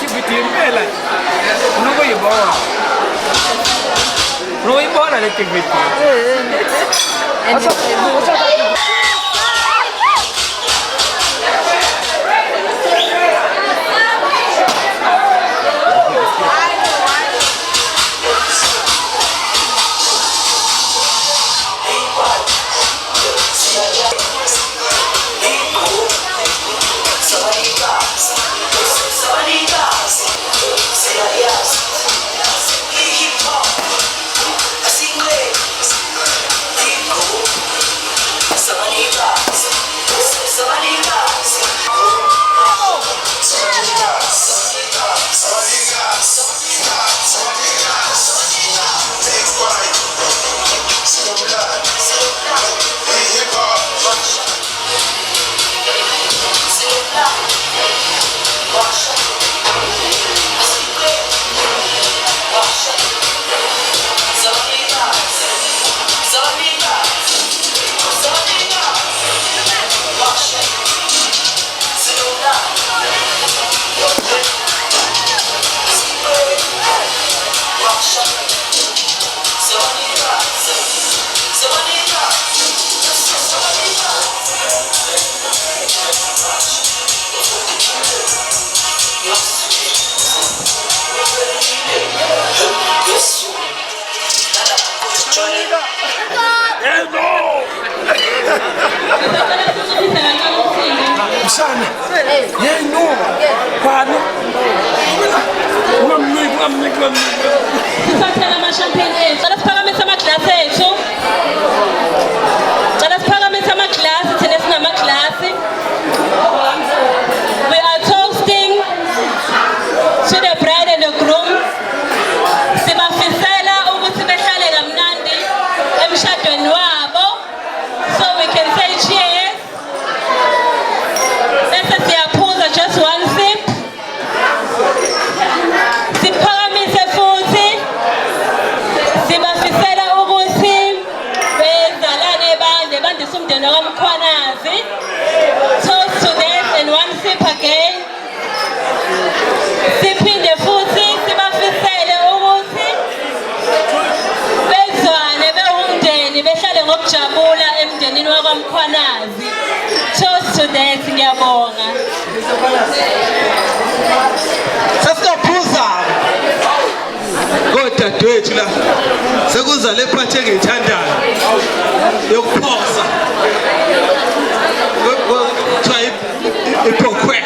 activity impela unokuyibona le activity. Mshana. Yeah, no. Kwani. Ngamnika. Sithathela ama-champagne ethu. Cela siphakamise amaglasi ethu. Cela siphakamise amaglasi thina sinamaglasi. We are toasting to the bride and the groom. Sibafisela ukuthi behlale kamnandi emshadweni wabo. So we can say cheers. Bese siyaphuza just one sip. Siphakamise futhi. Sibafisela ukuthi bezalane bande bandise umndeni kaMkhwanazi. Toast to them and one sip again. Siphinde futhi sibafisele ukuthi bezwane bewumndeni behlale ngokujabula emndenini wakwaMkhwanazi. Toast to that, ngiyabonga. Sasiyaphuza. Kodadewethu la sekuza le party engiyithandayo yokuphosa. Try ipokwe.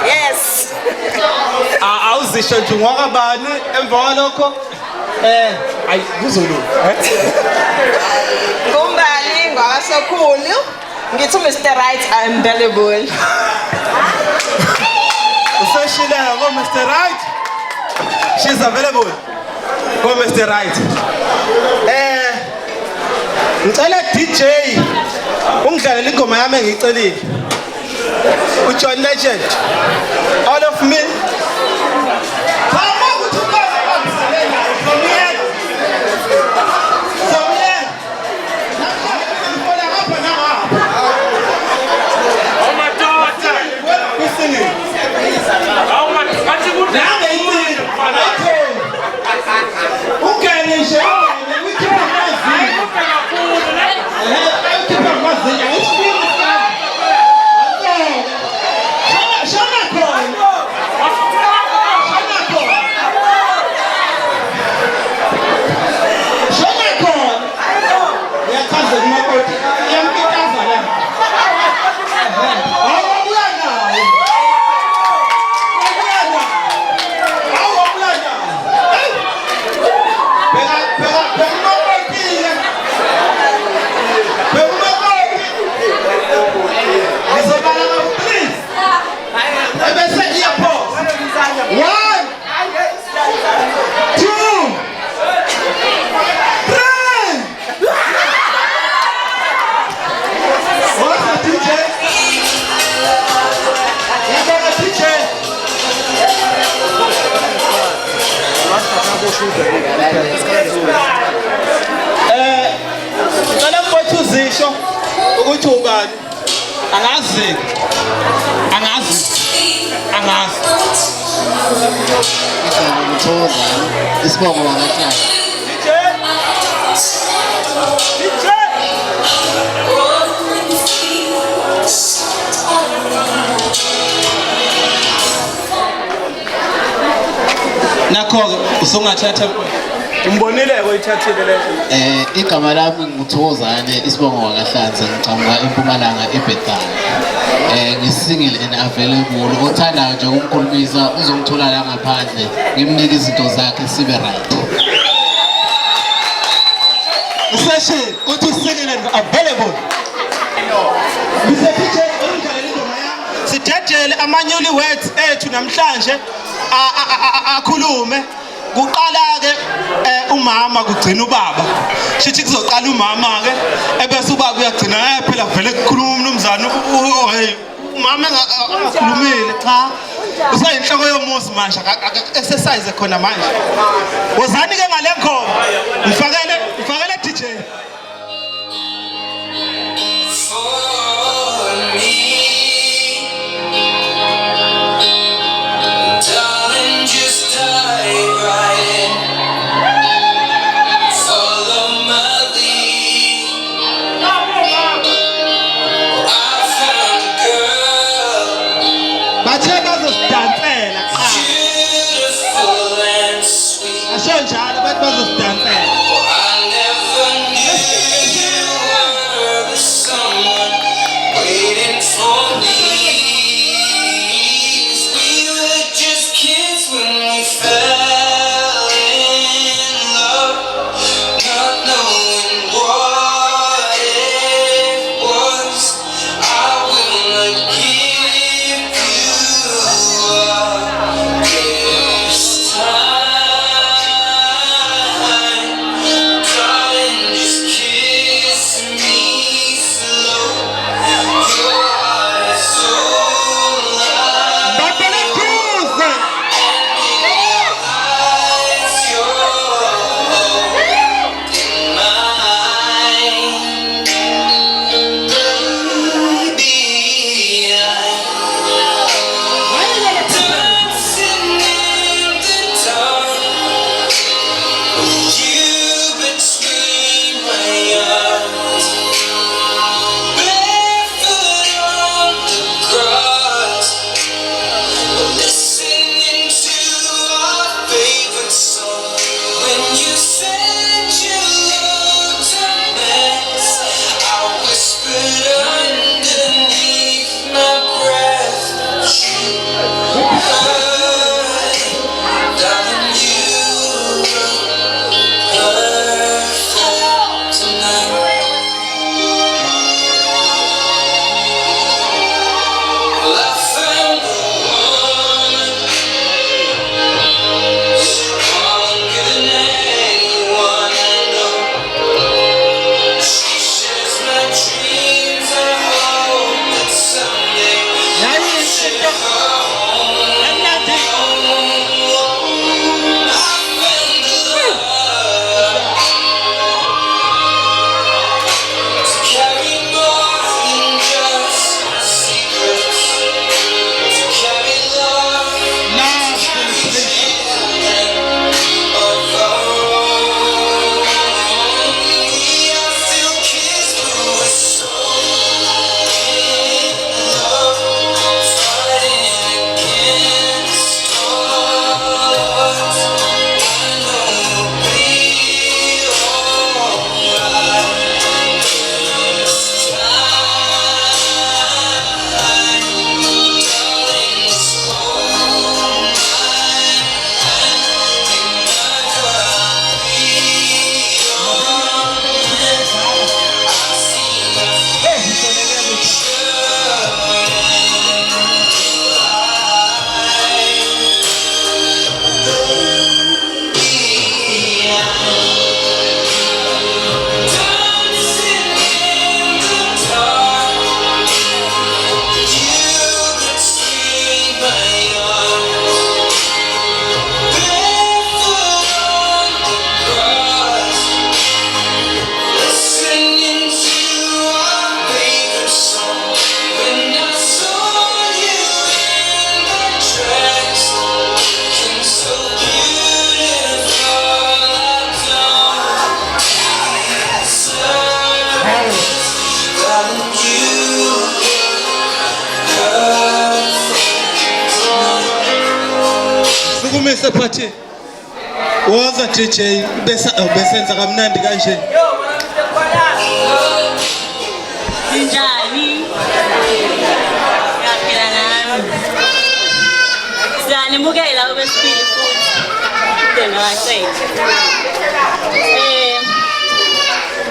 Yes. Awuzisho nje ngwakabani emva kwalokho ayi kuzulu Kumbali ngwakaso kakhulu. Ngithi Mr. Right I'm available. Useshile go Mr. Right. She's available. Go Mr. Right. Ngicela DJ ungidlalele ingoma yami engiyicelile. uJohn Legend. All of me. Ngicela mfowethu uzisho ukuthi ubani. Angazi. Ngithokoza isibongo wakahlala. DJ. Nakho usungathatha umbonile uyithathile le. Igama lami nguthokozane isibongo wakahlanza ngicamuka eMpumalanga eBethal. Ngisingile and available othandayo nje ukumkhulumisa uzongithola la ngaphandle ngimnika izinto zakhe sibe right. Useshile uthi usingile and available. Bise DJ ungidlalele ingoma yami. Sijajele amanyuli words ethu namhlanje akhulume. Kuqala ke umama kugcina ubaba. Shithi kuzoqala umama ke ebese ubaba uyagcina phela vele kukhuluma umnumzana hey umama engakhulumile cha usayinhloko yomuzi manje exercise khona manje. Wozani ke ngale ngoma ngifakele DJ. Time sephathi woza DJ besenza kamnandi kanje. Njani? Yaphila nami. Siyanibukela okwesibili futhi. Then wasay.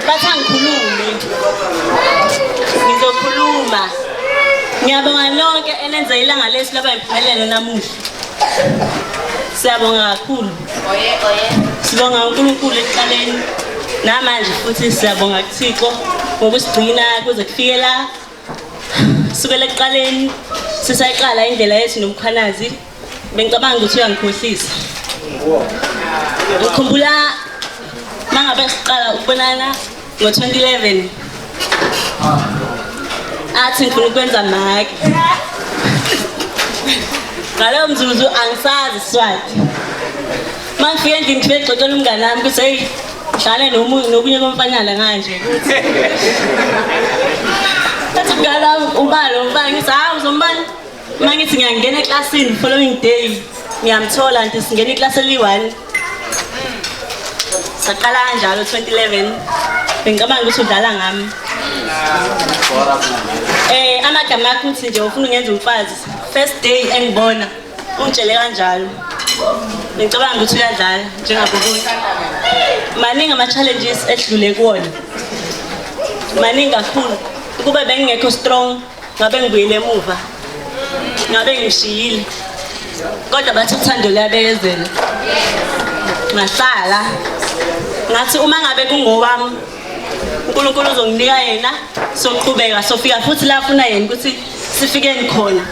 Bathi angikhulume. Ngizokhuluma. Ngiyabonga lonke enenza ilanga lesi laba impumelelo namuhla. Siyabonga kakhulu. Sibonga uNkulunkulu ekuqaleni namanje futhi siyabonga kuThixo ngokusigcina kuze kufike la. Sukela ekuqaleni sisayiqala indlela yethu nomkhwanazi bengicabanga ukuthi uyangikhohlisa. Ngikhumbula mangabe siqala ukubonana ngo-2011 athi ngifuna ukwenza maki. Ngaleyo mzuzu angisazi Swati. Mangifike endlini ngifike xoxela umngane wami ukuthi hey ngihlale nokunye komfanyana kanje. Athi ngala ubalo ngithi hawu uzombani. Mangithi ngiyangena eklasini following day ngiyamthola nti singena iclass eli-1. Saqala kanjalo 2011 bengicabanga ukuthi udlala ngami. Amagama akho uthi nje ufuna ungenza umfazi. First day engibona ungitshele kanjalo. Ngicabanga ukuthi uyadlala njengabo bonke. Maningi ama-challenges edlule kuwona. Maningi kakhulu. Ukube bengingekho strong ngabe ngibuyele emuva. Ngabe ngishiyile. Kodwa bathi uthando liyabekezela. Ngahlala. Ngathi uma ngabe kungowami uNkulunkulu uzonginika yena soqhubeka sofika futhi la afuna yena ukuthi sifikeni khona.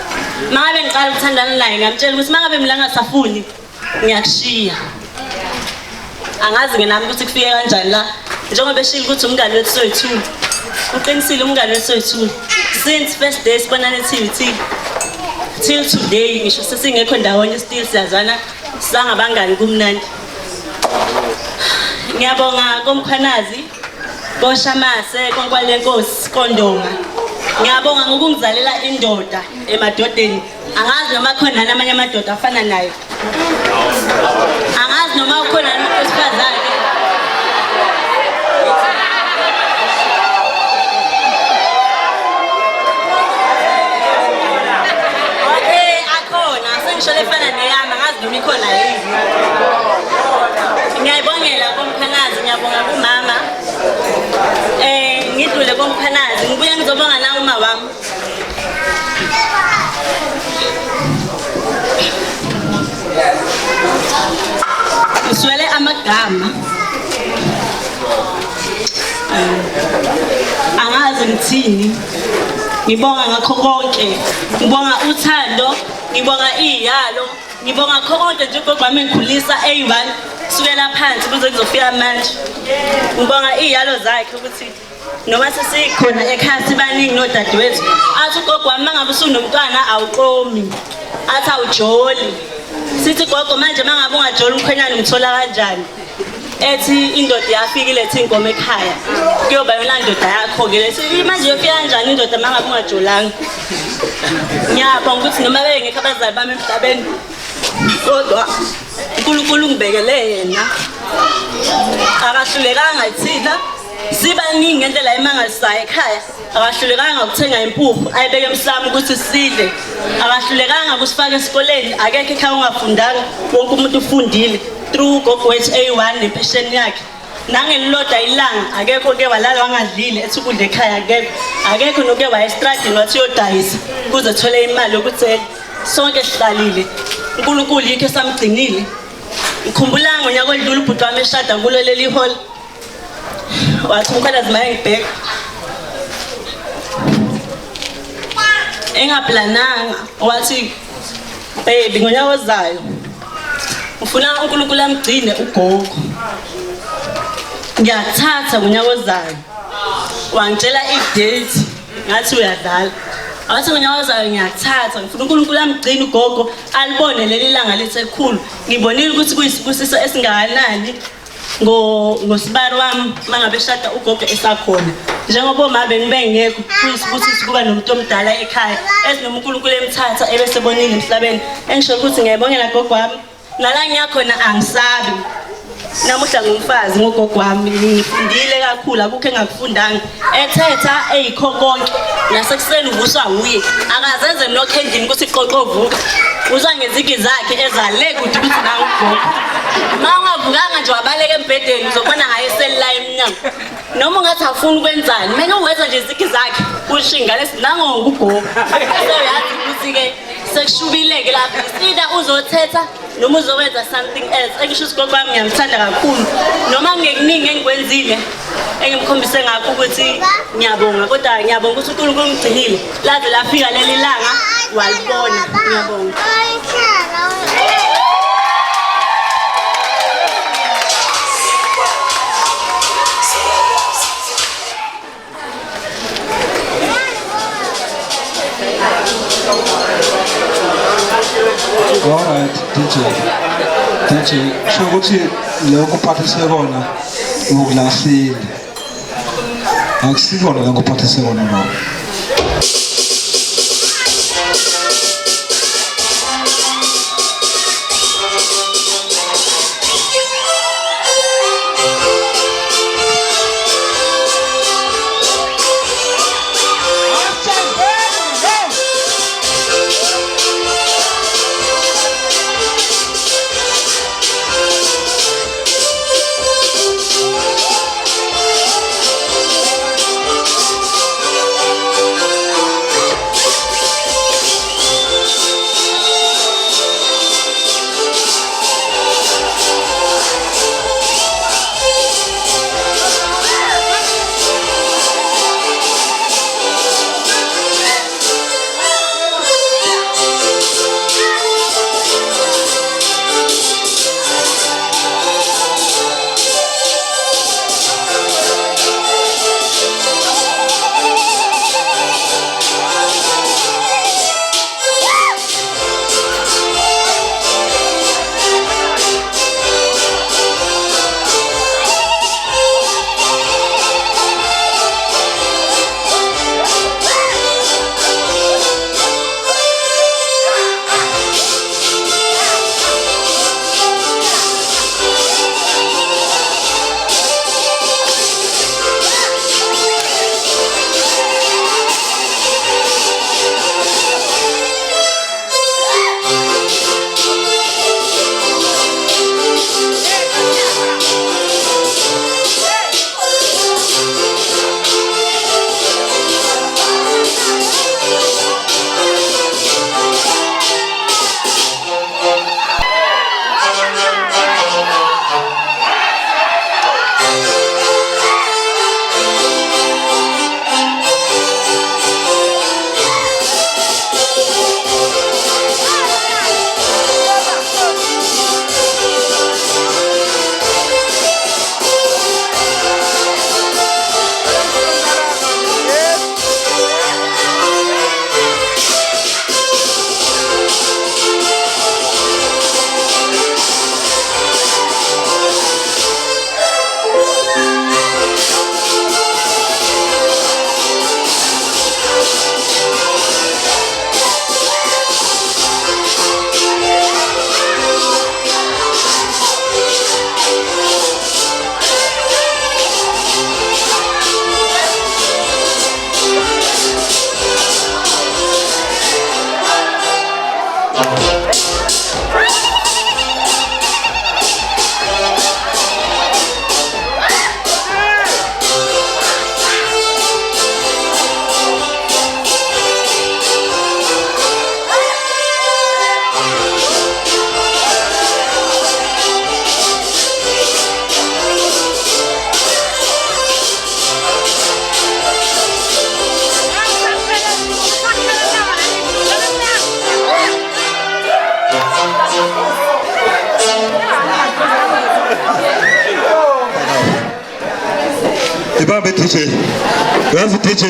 Mangabe ngiqala ukuthandana naye ngamtshela ukuthi mangabe mina ngasafuni ngiyakushiya. Angazi ngenami ukuthi kufike kanjani la njengoba eshila ukuthi umngane wethu soyithula. Uqinisile umngane wethu soyithula. Since first day sibonana eTVT till today ngisho sesingekho ndawonye still siyazana sangabangani kumnandi. Ngiyabonga komkhwanazi koShamase konkwale Nkosi Kondonga. Ngiyabonga ngokungizalela indoda emadodeni. Angazi noma khona namanye amadoda afana naye. Angazi noma khona unkosifazane. Okay, akhona sengisho lefana neyami angazi noma ikhona yini. Ngiyayibongela komkhanazi ngiyabonga kumama. Ngidlule komkhanazi ngibuye ngizobonga na uma wami. Ngizwele amagama. Angazi ngithini. Ngibonga ngakho konke. Ngibonga uthando, ngibonga iyalo, ngibonga konke nje ogwami engikhulisa A1 sukela phansi kuze kuzofika manje. Ngibonga iyalo zakhe ukuthi noma sesikhona ekhaya sibaningi nodadewethu athi ugogo wami mangabe usunomntwana awuqomi athi awujoli. Sithi gogo manje mangabe ungajoli umkhwenyana umthola kanjani? Ethi indoda yafikile ethi inkomo ekhaya kuyoba yona indoda yakho ke lethi manje yofika kanjani indoda mangabe ungajolanga. Ngiyabonga ukuthi noma bengekho abazali bami emhlabeni kodwa uNkulunkulu ngibekele yena. Akahlulekanga thina sibaningi ngendlela emangalisayo ekhaya. Akahlulekanga ukuthenga impuphu ayibeke emsamo ukuthi sidle. Akahlulekanga kusifaka esikoleni akekho ekhaya ungafundanga wonke umuntu ufundile through ugogo wethu A1 nepassion yakhe. Nangelilodwa ilanga akekho ke walala wangadlile ethi ukudla ekhaya akekho. Akekho noke wayestradini wathi yodayisa kuze thole imali yokuthela. Sonke sihlalile. uNkulunkulu yikho esamgcinile. Ngikhumbula ngonyaka odlula ubhuti wami eshada kulo leli hall. Wathi umkhalazi maye ngibheka. Engaplananga wathi baby ngonyaka ozayo ufuna uNkulunkulu amgcine ugogo. Ngiyathatha ngonyaka ozayo. Wangitshela i-date ngathi uyadlala. Wathi ngonyaka ozayo ngiyathatha ngifuna uNkulunkulu amgcine ugogo alibone leli langa lisekhulu. Ngibonile ukuthi kuyisibusiso esingakanani ngosibari wami mangabe eshada ugogo esakhona. Njengoba oma bengibengekho kuyisibusiso kuba nomuntu omdala ekhaya esinoNkulunkulu emthatha ebesebonile emhlabeni. Engisho ukuthi ngiyabongela gogo wami nala ngiyakhona angisabi. Namuhla ngumfazi ngogogo wami ngifundile kakhulu akukho engakufundanga ethetha eyikho konke nasekuseni uvuswa uye akazenze nokho endlini ukuthi iqoqovuka uzwa ngezigi zakhe ezale kude ukuthi nawe ugogo mawungavukanga nje wabaleka embedeni uzobona ngaye selila emnyango noma ungathi afuna ukwenzani manje uwenza nje izigi zakhe ushinga lesinango ugogo seyazi ukuthi ke sekushubileke lapha sida uzothetha noma uzokwenza something else engisho ugogo wami ngiyamthanda kakhulu noma ngekuningi engikwenzile engimkhombise ngakho ukuthi ngiyabonga kodwa ngiyabonga ukuthi uNkulunkulu ungigcinile laze lafika leli langa walibona ngiyabonga. Alright, DJ, sho ukuthi lokho uphathise kona ukulahlile. Akusikona lokho uphathise kona lo. Ibambe DJ. Yazi DJ.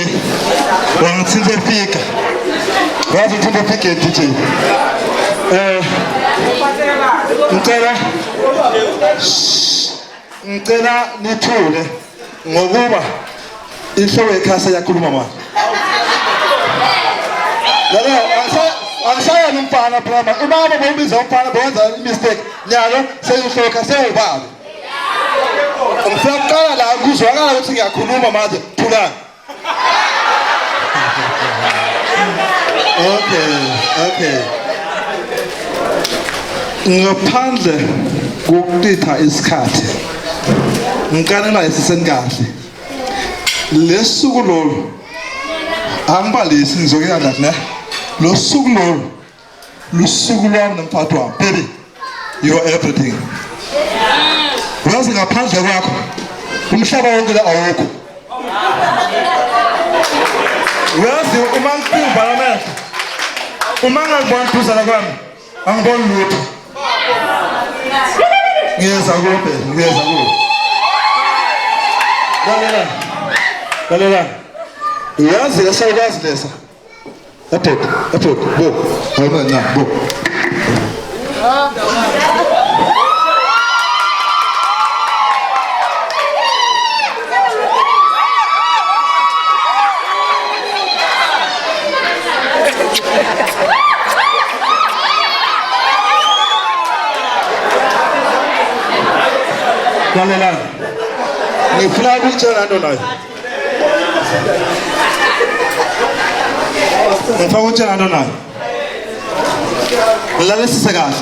Wangithinze fika. Yazi ngithinze fika DJ. Ngicela nithule ngokuba inhloko ekhasa yakhuluma manje. Lala asaya nomfana phela. Ubaba bobiza umfana benza mistake. nyalo sengihloka sewubaba ngifuna ukuqala la kuzwakala ukuthi ngiyakhuluma manje thulani okay ngaphandle kokutitha isikhathi ngikanela isisenkahle lesuku lolu angibalisi ngizokuyala ne lo suku lolu lusuku lwami nomfati wami baby you are everything wazi ngaphandle kwakho umhlaba wonke la awukho wazi uma ngikuva lamehlo uma ngangibona phuzana kwami angiboni lutho ngiyeza kuwe lalela yazi lesawukazi lesa airport bo ayimana bo lalela ngifuna ukutshela nto nayo ngifuna ukutshela nto nayo lalesise kahle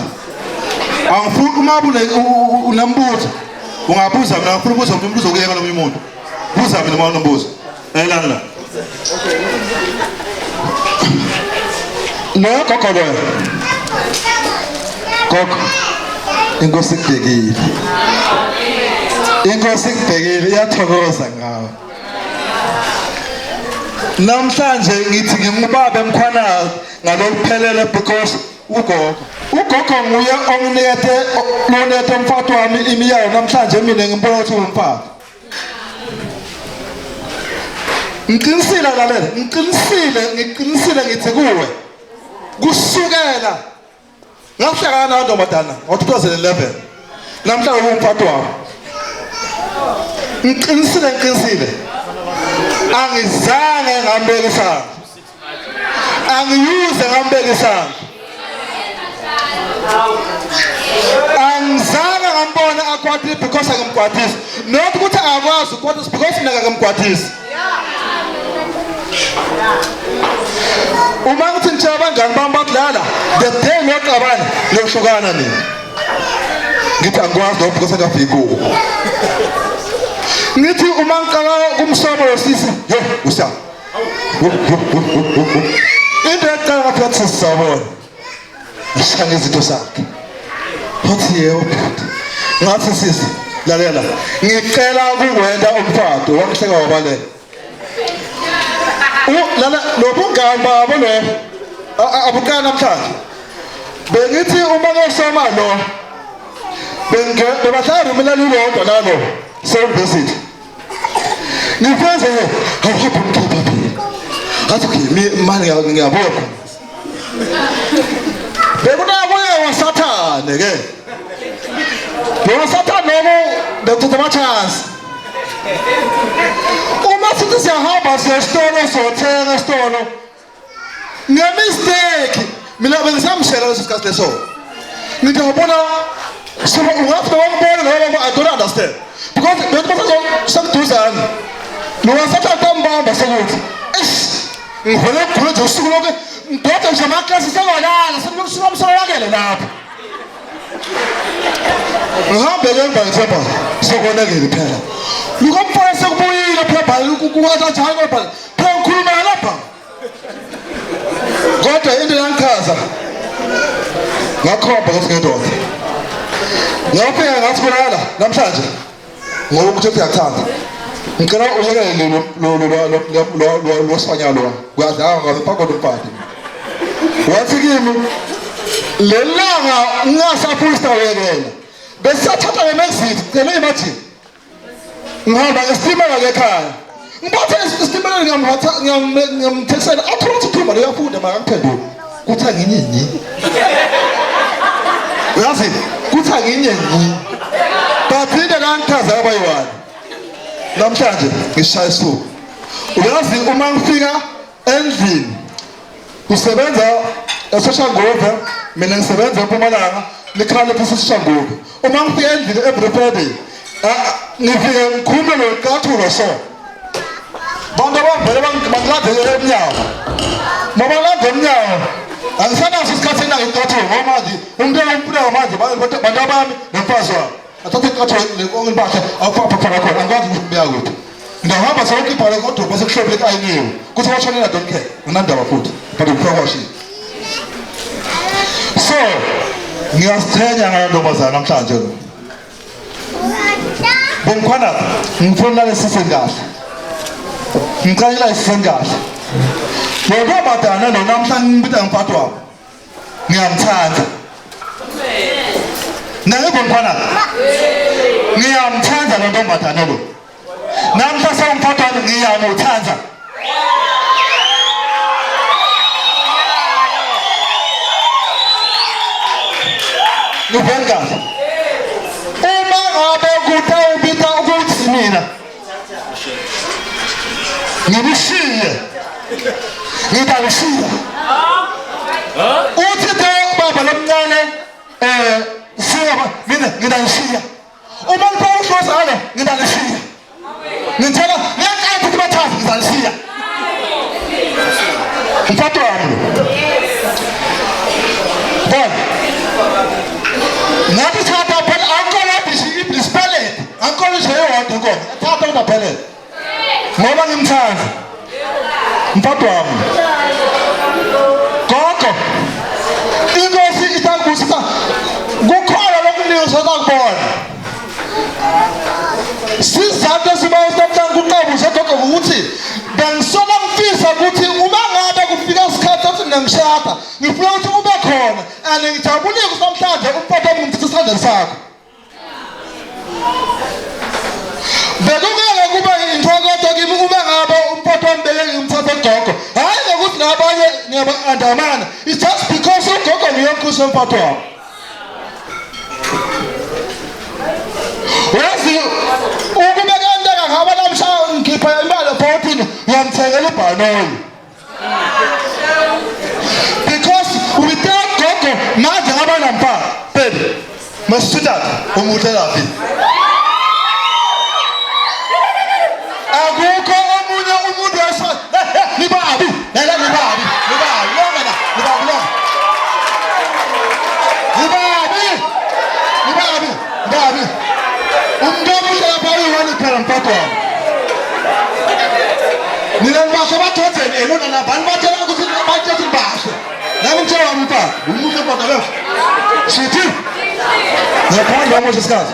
angifuni uma unembuzo ungabuza mina ngifuna ukubuza umuntu umbuzo ukuyeka nomunye umuntu buza mina uma unombuzo elana la no gogo lo gogo inkosi kubhekile iyathokoza ngawe namhlanje ngithi ngingubaba emkhwanazi ngalokuphelele because ugogo nguye onginikethe umfati wami imiyayo namhlanje mina ngimbona ukuthi umfati ngiqinisile lalela ngiqinisile ngithi kuwe kusukela ngahlangana nabantombazana ngo-2011 namhlanje umfati wami ngiqinisile angizange ngambeka isandla angiyuze ngambeka isandla angizange ngambona akwatile because angimkwatisi not ukuthi akakwazi ukwatisa because mina ngimkwatisi uma ngithi ngitshela abangani bami bakudlala the day loqabana lokuhlukana nini ngithi angikwazi lokho because angafiki kuwo ngithi uma ngicala kumsobo wesisi yo usa into eqala ngapha sisabona ashanga izinto zakhe uthi yebo ngathi sisi lalela ngicela ukuwenda umfado wangihleka wabalela lana lobungani babo lo abukana namhlanje bengithi uma ngosoma lo bebahlala mina lilodwa nalo service ngifeze awuhamba umkhipha phela athi okay manje ngiyabona bekunakuye wasathane ke wasathane nobo bekuthatha ama-chance uma sithi siyahamba siyesitolo sothenga esitolo ngemistake mina bengisamshela leso sikhathi leso ngithi ngabona ungathi wangibona ngoba I don't understand because bengibasazo sekuduzana nowasathane tambamba sekuthi ngivele khona nje usuku lonke ngidoda nje amaklasi sengalala sekusuka umsolakele lapho ngihambe ke ngithemba sekonakele phela lukamfana sekubuyile phela kuwathi njalo phela phela ngikhuluma lapha kodwa into yangichaza ngakhomba ukuthi ngedoda ngiyafika ngathi kulala namhlanje ngoba ukuthi uyathanda ngicela uyekele lo sifanyalo kuyadlanga ngabe phakathi umfati wathi kimi lelanga ngingasaphusta wekela besathatha ngemexit cela imagine ngihamba ngestimela ekhaya ngiphathe istimela ngiyamthexela athola ukuthi ukhuluma lo uyafunda makangiphendule kuthi anginyinyi uyazi kuthi anginyinyi baphinde kangichaza abayiwani namhlanje ngishaya isuku uyazi uma ngifika endlini usebenza eSoshangove mina ngisebenza eMpumalanga nikhale phose sishanguke uma ngifika endlini every Friday ngifike ngikhulume noqathulo so bantu abavele bangiladele emnyango mabalanda emnyango angisanaso isikhathi enangiqathulo ngoba manje umuntu umpula manje bantu abami nomfazi wami athathe iqathulo lenkonke impahla awupapha khona angikwazi ukubuya kuphi ngihamba sonke ibhala kodwa bese kuhlobele ayiniwe kuthi washonela don't care nginandaba futhi but uphakwashi so ngiyasithenya ngantombazana namhlanje lo bomkhwana ngifuna lesisengakahle ngicela isisengakahle yebo badana lo namhlanje ngibita ngiphathwa wami ngiyamthanda naye bomkhwana ngiyamthanda lo ntombazana lo namhla sawumphathwa ngiyamuthanda Nubenga. Uma ngabe kutawubita ukuthi mina ngibushiye. Ngidalishiya. Uthi baba lomncane siya mina ngidalishiya. Uma ngiphosa ala ngidalishiya. Ngithela ngiyaqala ukuthi bathathe ngidalishiya. Mfatu wami. Bon. Ngathi thatha phela angikho isipelede angikho nje yodwa inkomo thatha ungaphelele ngoba ngimthanda mfatu wami gogo inkosi itangusisa kukhona lokuningi sokubona sizathu sibawo namhlanje kuqobo segogo ukuthi bengisona ngifisa ukuthi uma ngabe kufika isikhathi sokuthi ngishada ngifuna ukuthi ube khona and ngijabulile ukuthi namhlanje umphatha ngimthatha isandla sakho bekungeke kube intokozo kimi uma ngabe umphatha wambeke ngimthatha gogo hayi ngokuthi nabanye ngiyaba-andamana it's just because ugogo ngiyonkusa umphatha wami yazi ukubeka intaka ngaba namsha ngikhipha imali ebhotini ngiyamthengela ibhanoyi because without gogo manje ngaba nampala baby masithatha umuhle laphi akukho omunye umuntu wesa nibabi la nibabi longa la nibabi longa nibabi umntomu lapha uyiwani phela mphathwa nina nibasho bathozeni elona nabani bathela ukuthi bathethe ibasho nami ngitshela umntwana umuhle mphathwa lo sithi ngaphandle kwamosha isikhathi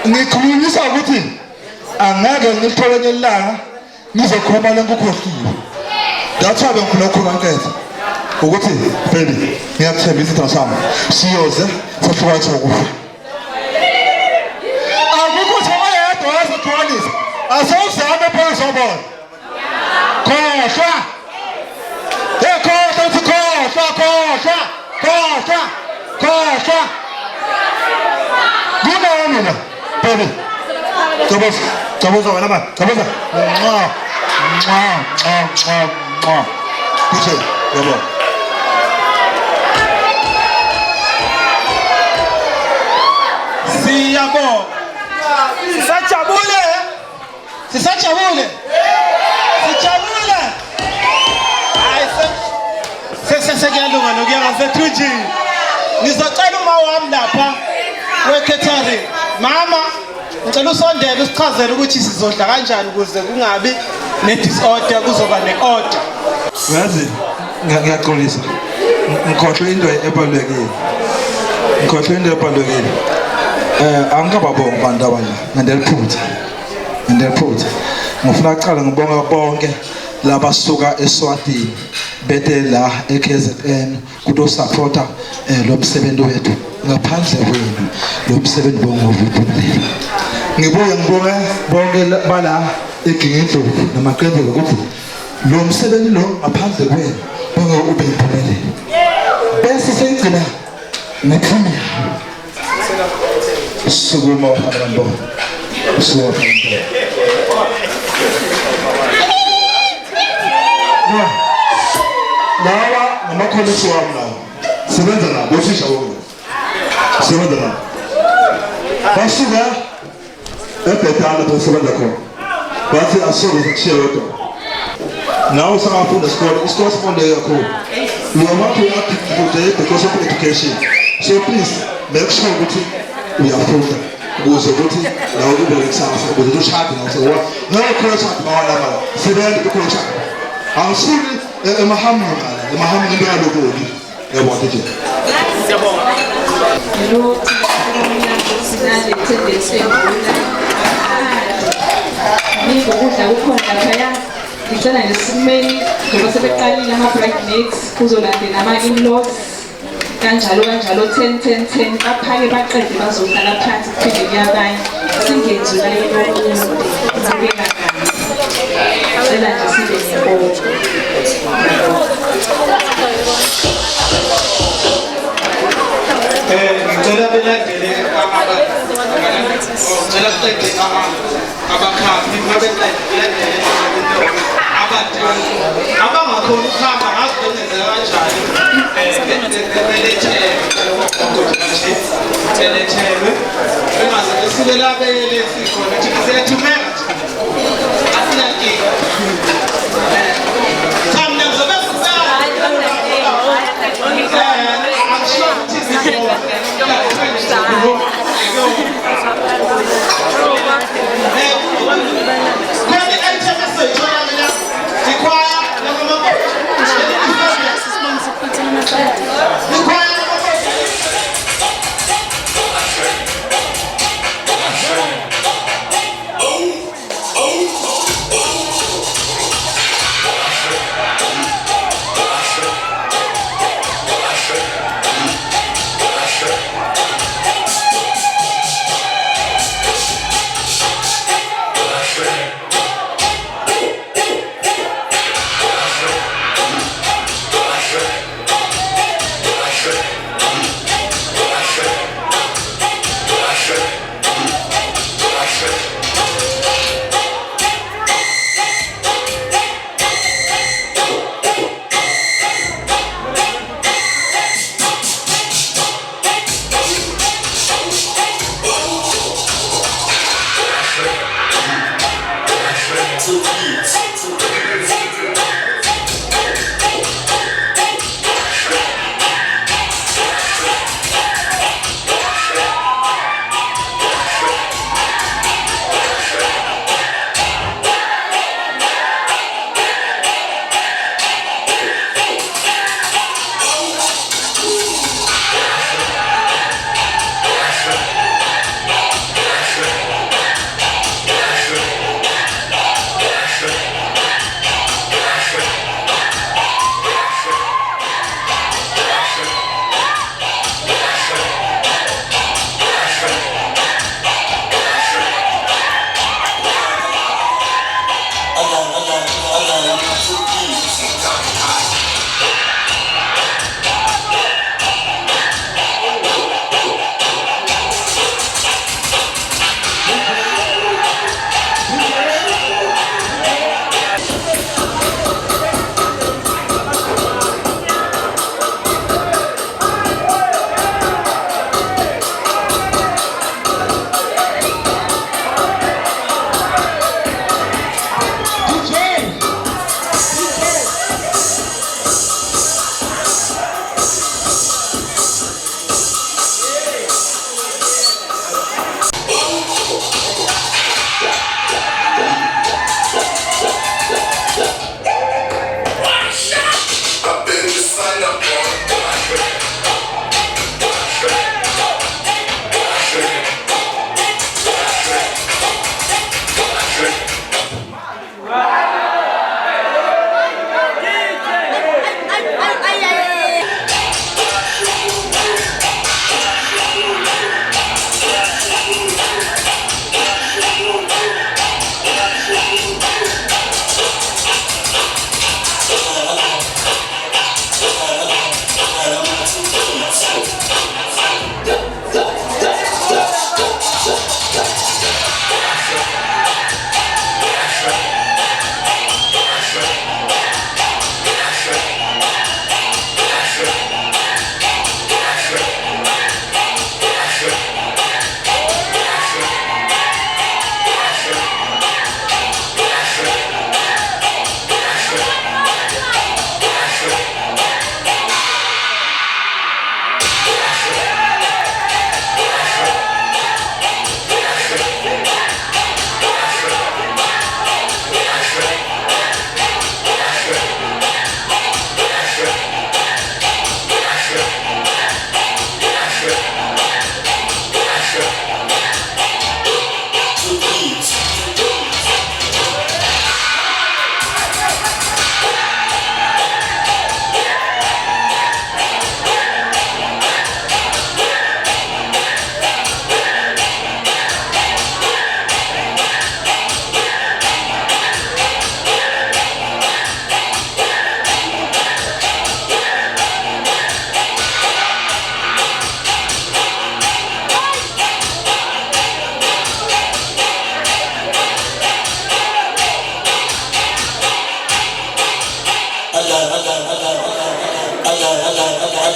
ngikhulunyisa ukuthi angeke ngilithole ngenye ilanga ngizokhoma lenkukhohliwe that's why bengifuna ukukhuluma nkethe ukuthi baby ngiyakuthembisa isithando sami siyoze sahlukanisa ukufa asawuzame phela sobona khohlwa khohlwa kunani mina baby cabuza wena manje cabuza kuhle yabo siyabonga sisajabule sekuyalunga nokuya ngasethunjini ngizocela uma wami lapha wekethari mama ngicela usondele usichazele ukuthi sizodla kanjani ukuze kungabi ne-disorder kuzoba ne-order yazi ngiyaxolisa ngikhohlwe into ebalulekile angikababonga abantu abanye ngiyaliphutha ngifuna ukuqala ngibonga bonke labasuka eSwatini bete la eKZN kutosupporta lo msebenzi wethu ngaphandle kwenu lo msebenzi bongovuphumile ngibuye ngibonge bonke bala eGingindlovu namaqembu ukuthi lo msebenzi lo ngaphandle kwenu bonke ube impumelelo bese sengcina nephumile sukuma abantu lawa ngamakholeji wami lawa sebenza nabo othisha bonke Sebenza la. Basuka ebhedana besebenza khona. Bathi asobe kushiya yodwa. Now sangafunda isikole sifunde kakhulu. We are not reacting today because of education. So please make sure ukuthi uyafunda ukuze ukuthi lawo kube lekusasa ukuze ushade nawo sewa. Nawo khona shade bawana mala. Sebenza khona shade. Angisuki emahamuni into yalokho. Yabona nje. Siyabonga. Ukudla kukhona laphaya ngicela ngesimeni ngoba sebeqalile ama-bridesmaids kuzolandela ama-in-laws kanjalo 10 baphake baqede bazohlala phansi kuphinde kuyabanye singenzi leyo kubeka kanye cela nje sibe nebongo. Ngicela belandele ngicela kuqede abakhambi babeqede belandele abadala abangakhona ukuhamba ngazibenzela kanjani belethelwe bengaze besike labele sikhona thina siyathumela asinankinga kamna ngizobe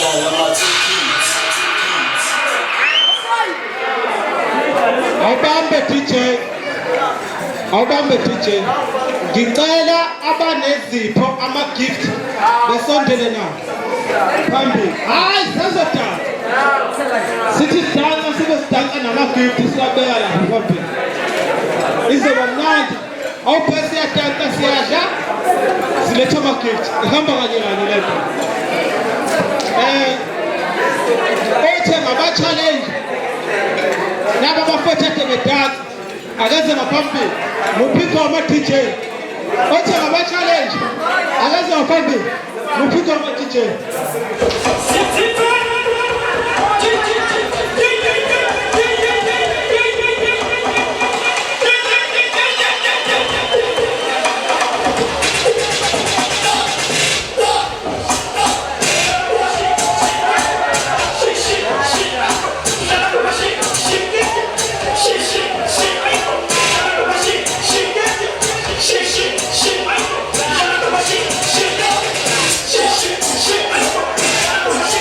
badala amathikithi. Awubambe DJ. Awubambe DJ. Ngicela abanezipho ama-gift besondele nawo. Phambili. Hayi sazodansa. Sithi sidansa sibe sidansa nama-gift siwabeka lapha phambili. Izoba mnandi. Awuphe siyadansa siyadla. Siletha ama-gift. Ihamba kanye kanye le nto. Othe ngaba-challenge. Laba bafethe bedansa. Akaze ngaphambili. Muphiko wama-DJ. Othe ngaba-challenge. Akaze ngaphambili. Muphiko wama-DJ. Shit.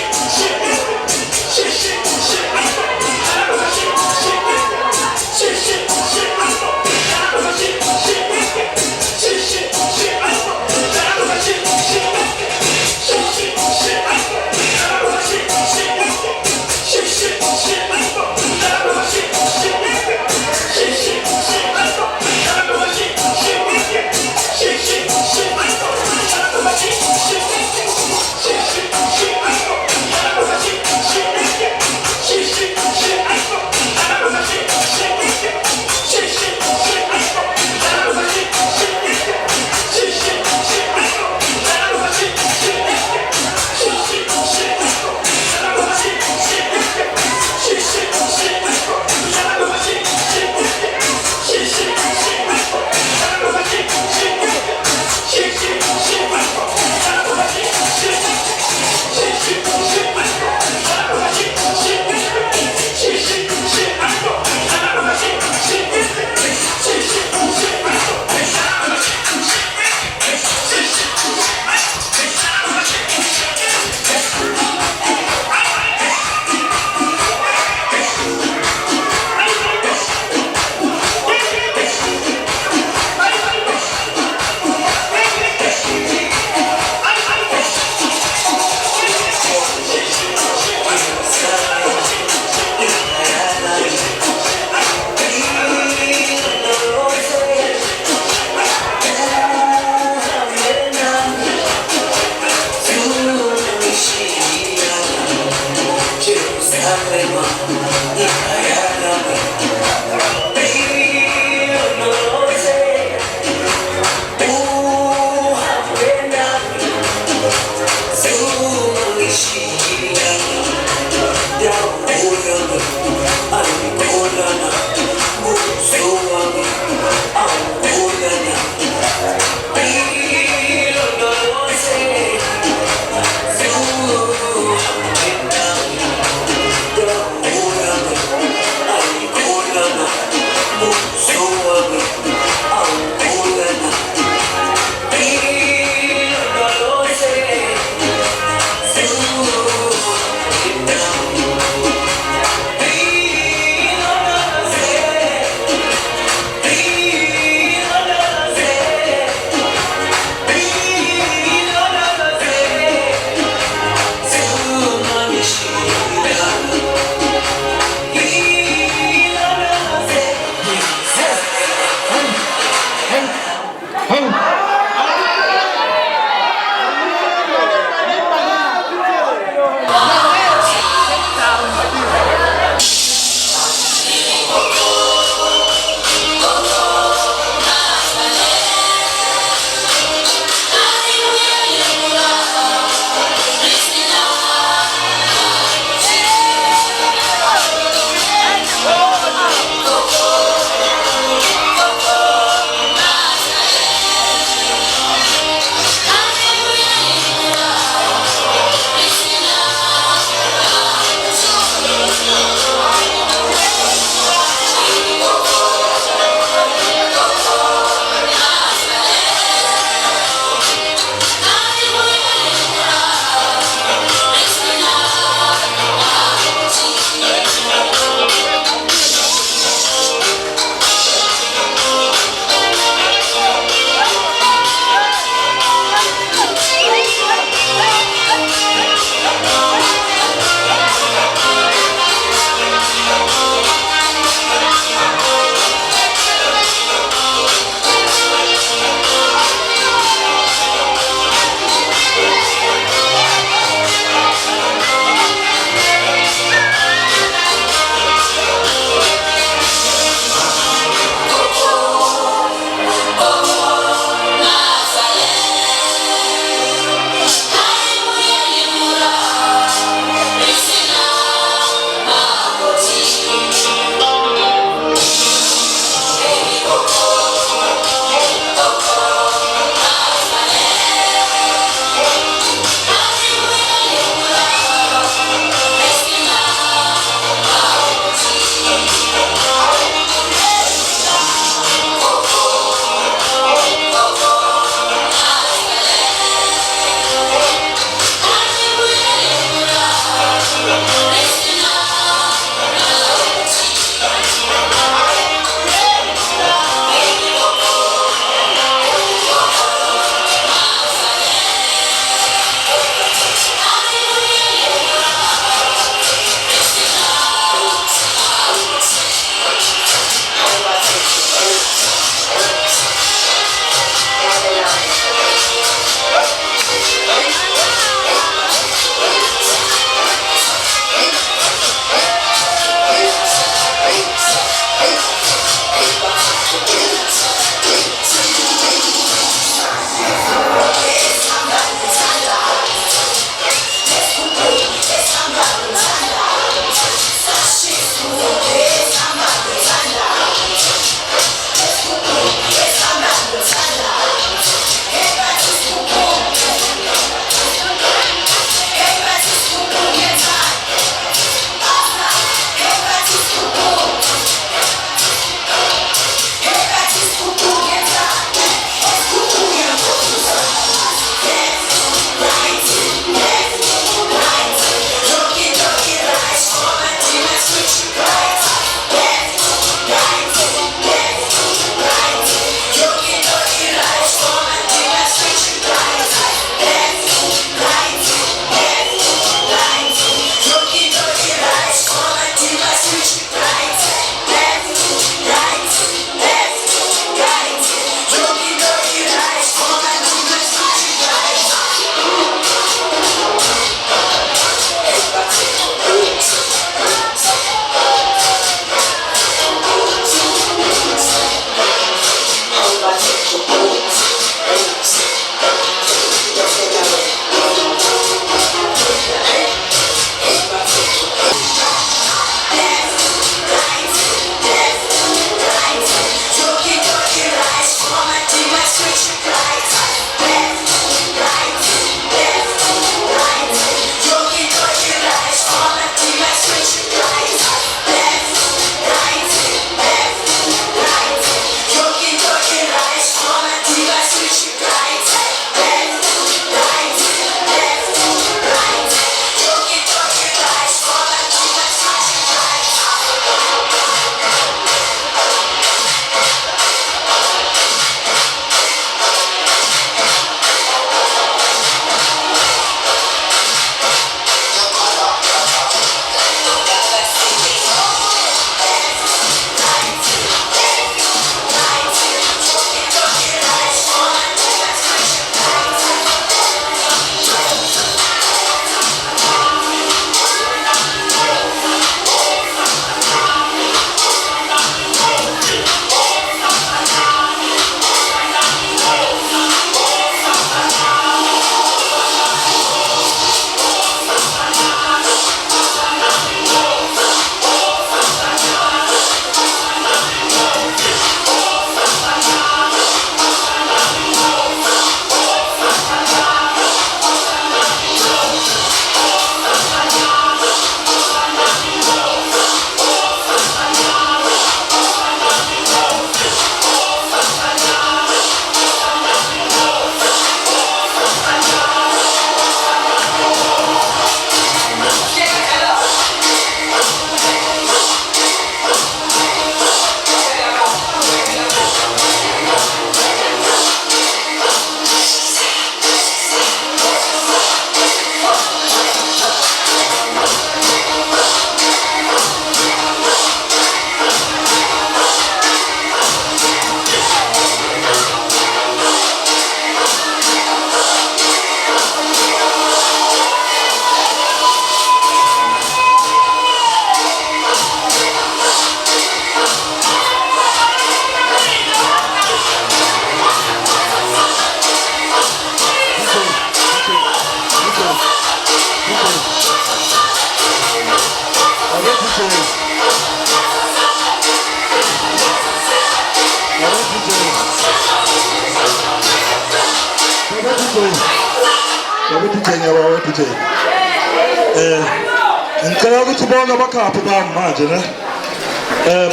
ngicela ukuthi bonke abakhaphi bami manje ne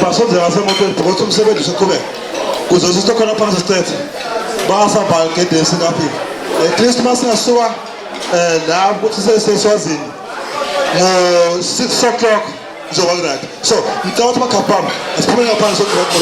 basonze ngasemotweni because umsebenzi useqhubeka kuze sisitho khona phansi state basabhala gedeni singafika at least masingasuka la ukuthi seswazini ngo-6 o'clock ngizoba right so ngicela ukuthi abakhaphi bami asiphume ngaphansi sokuthi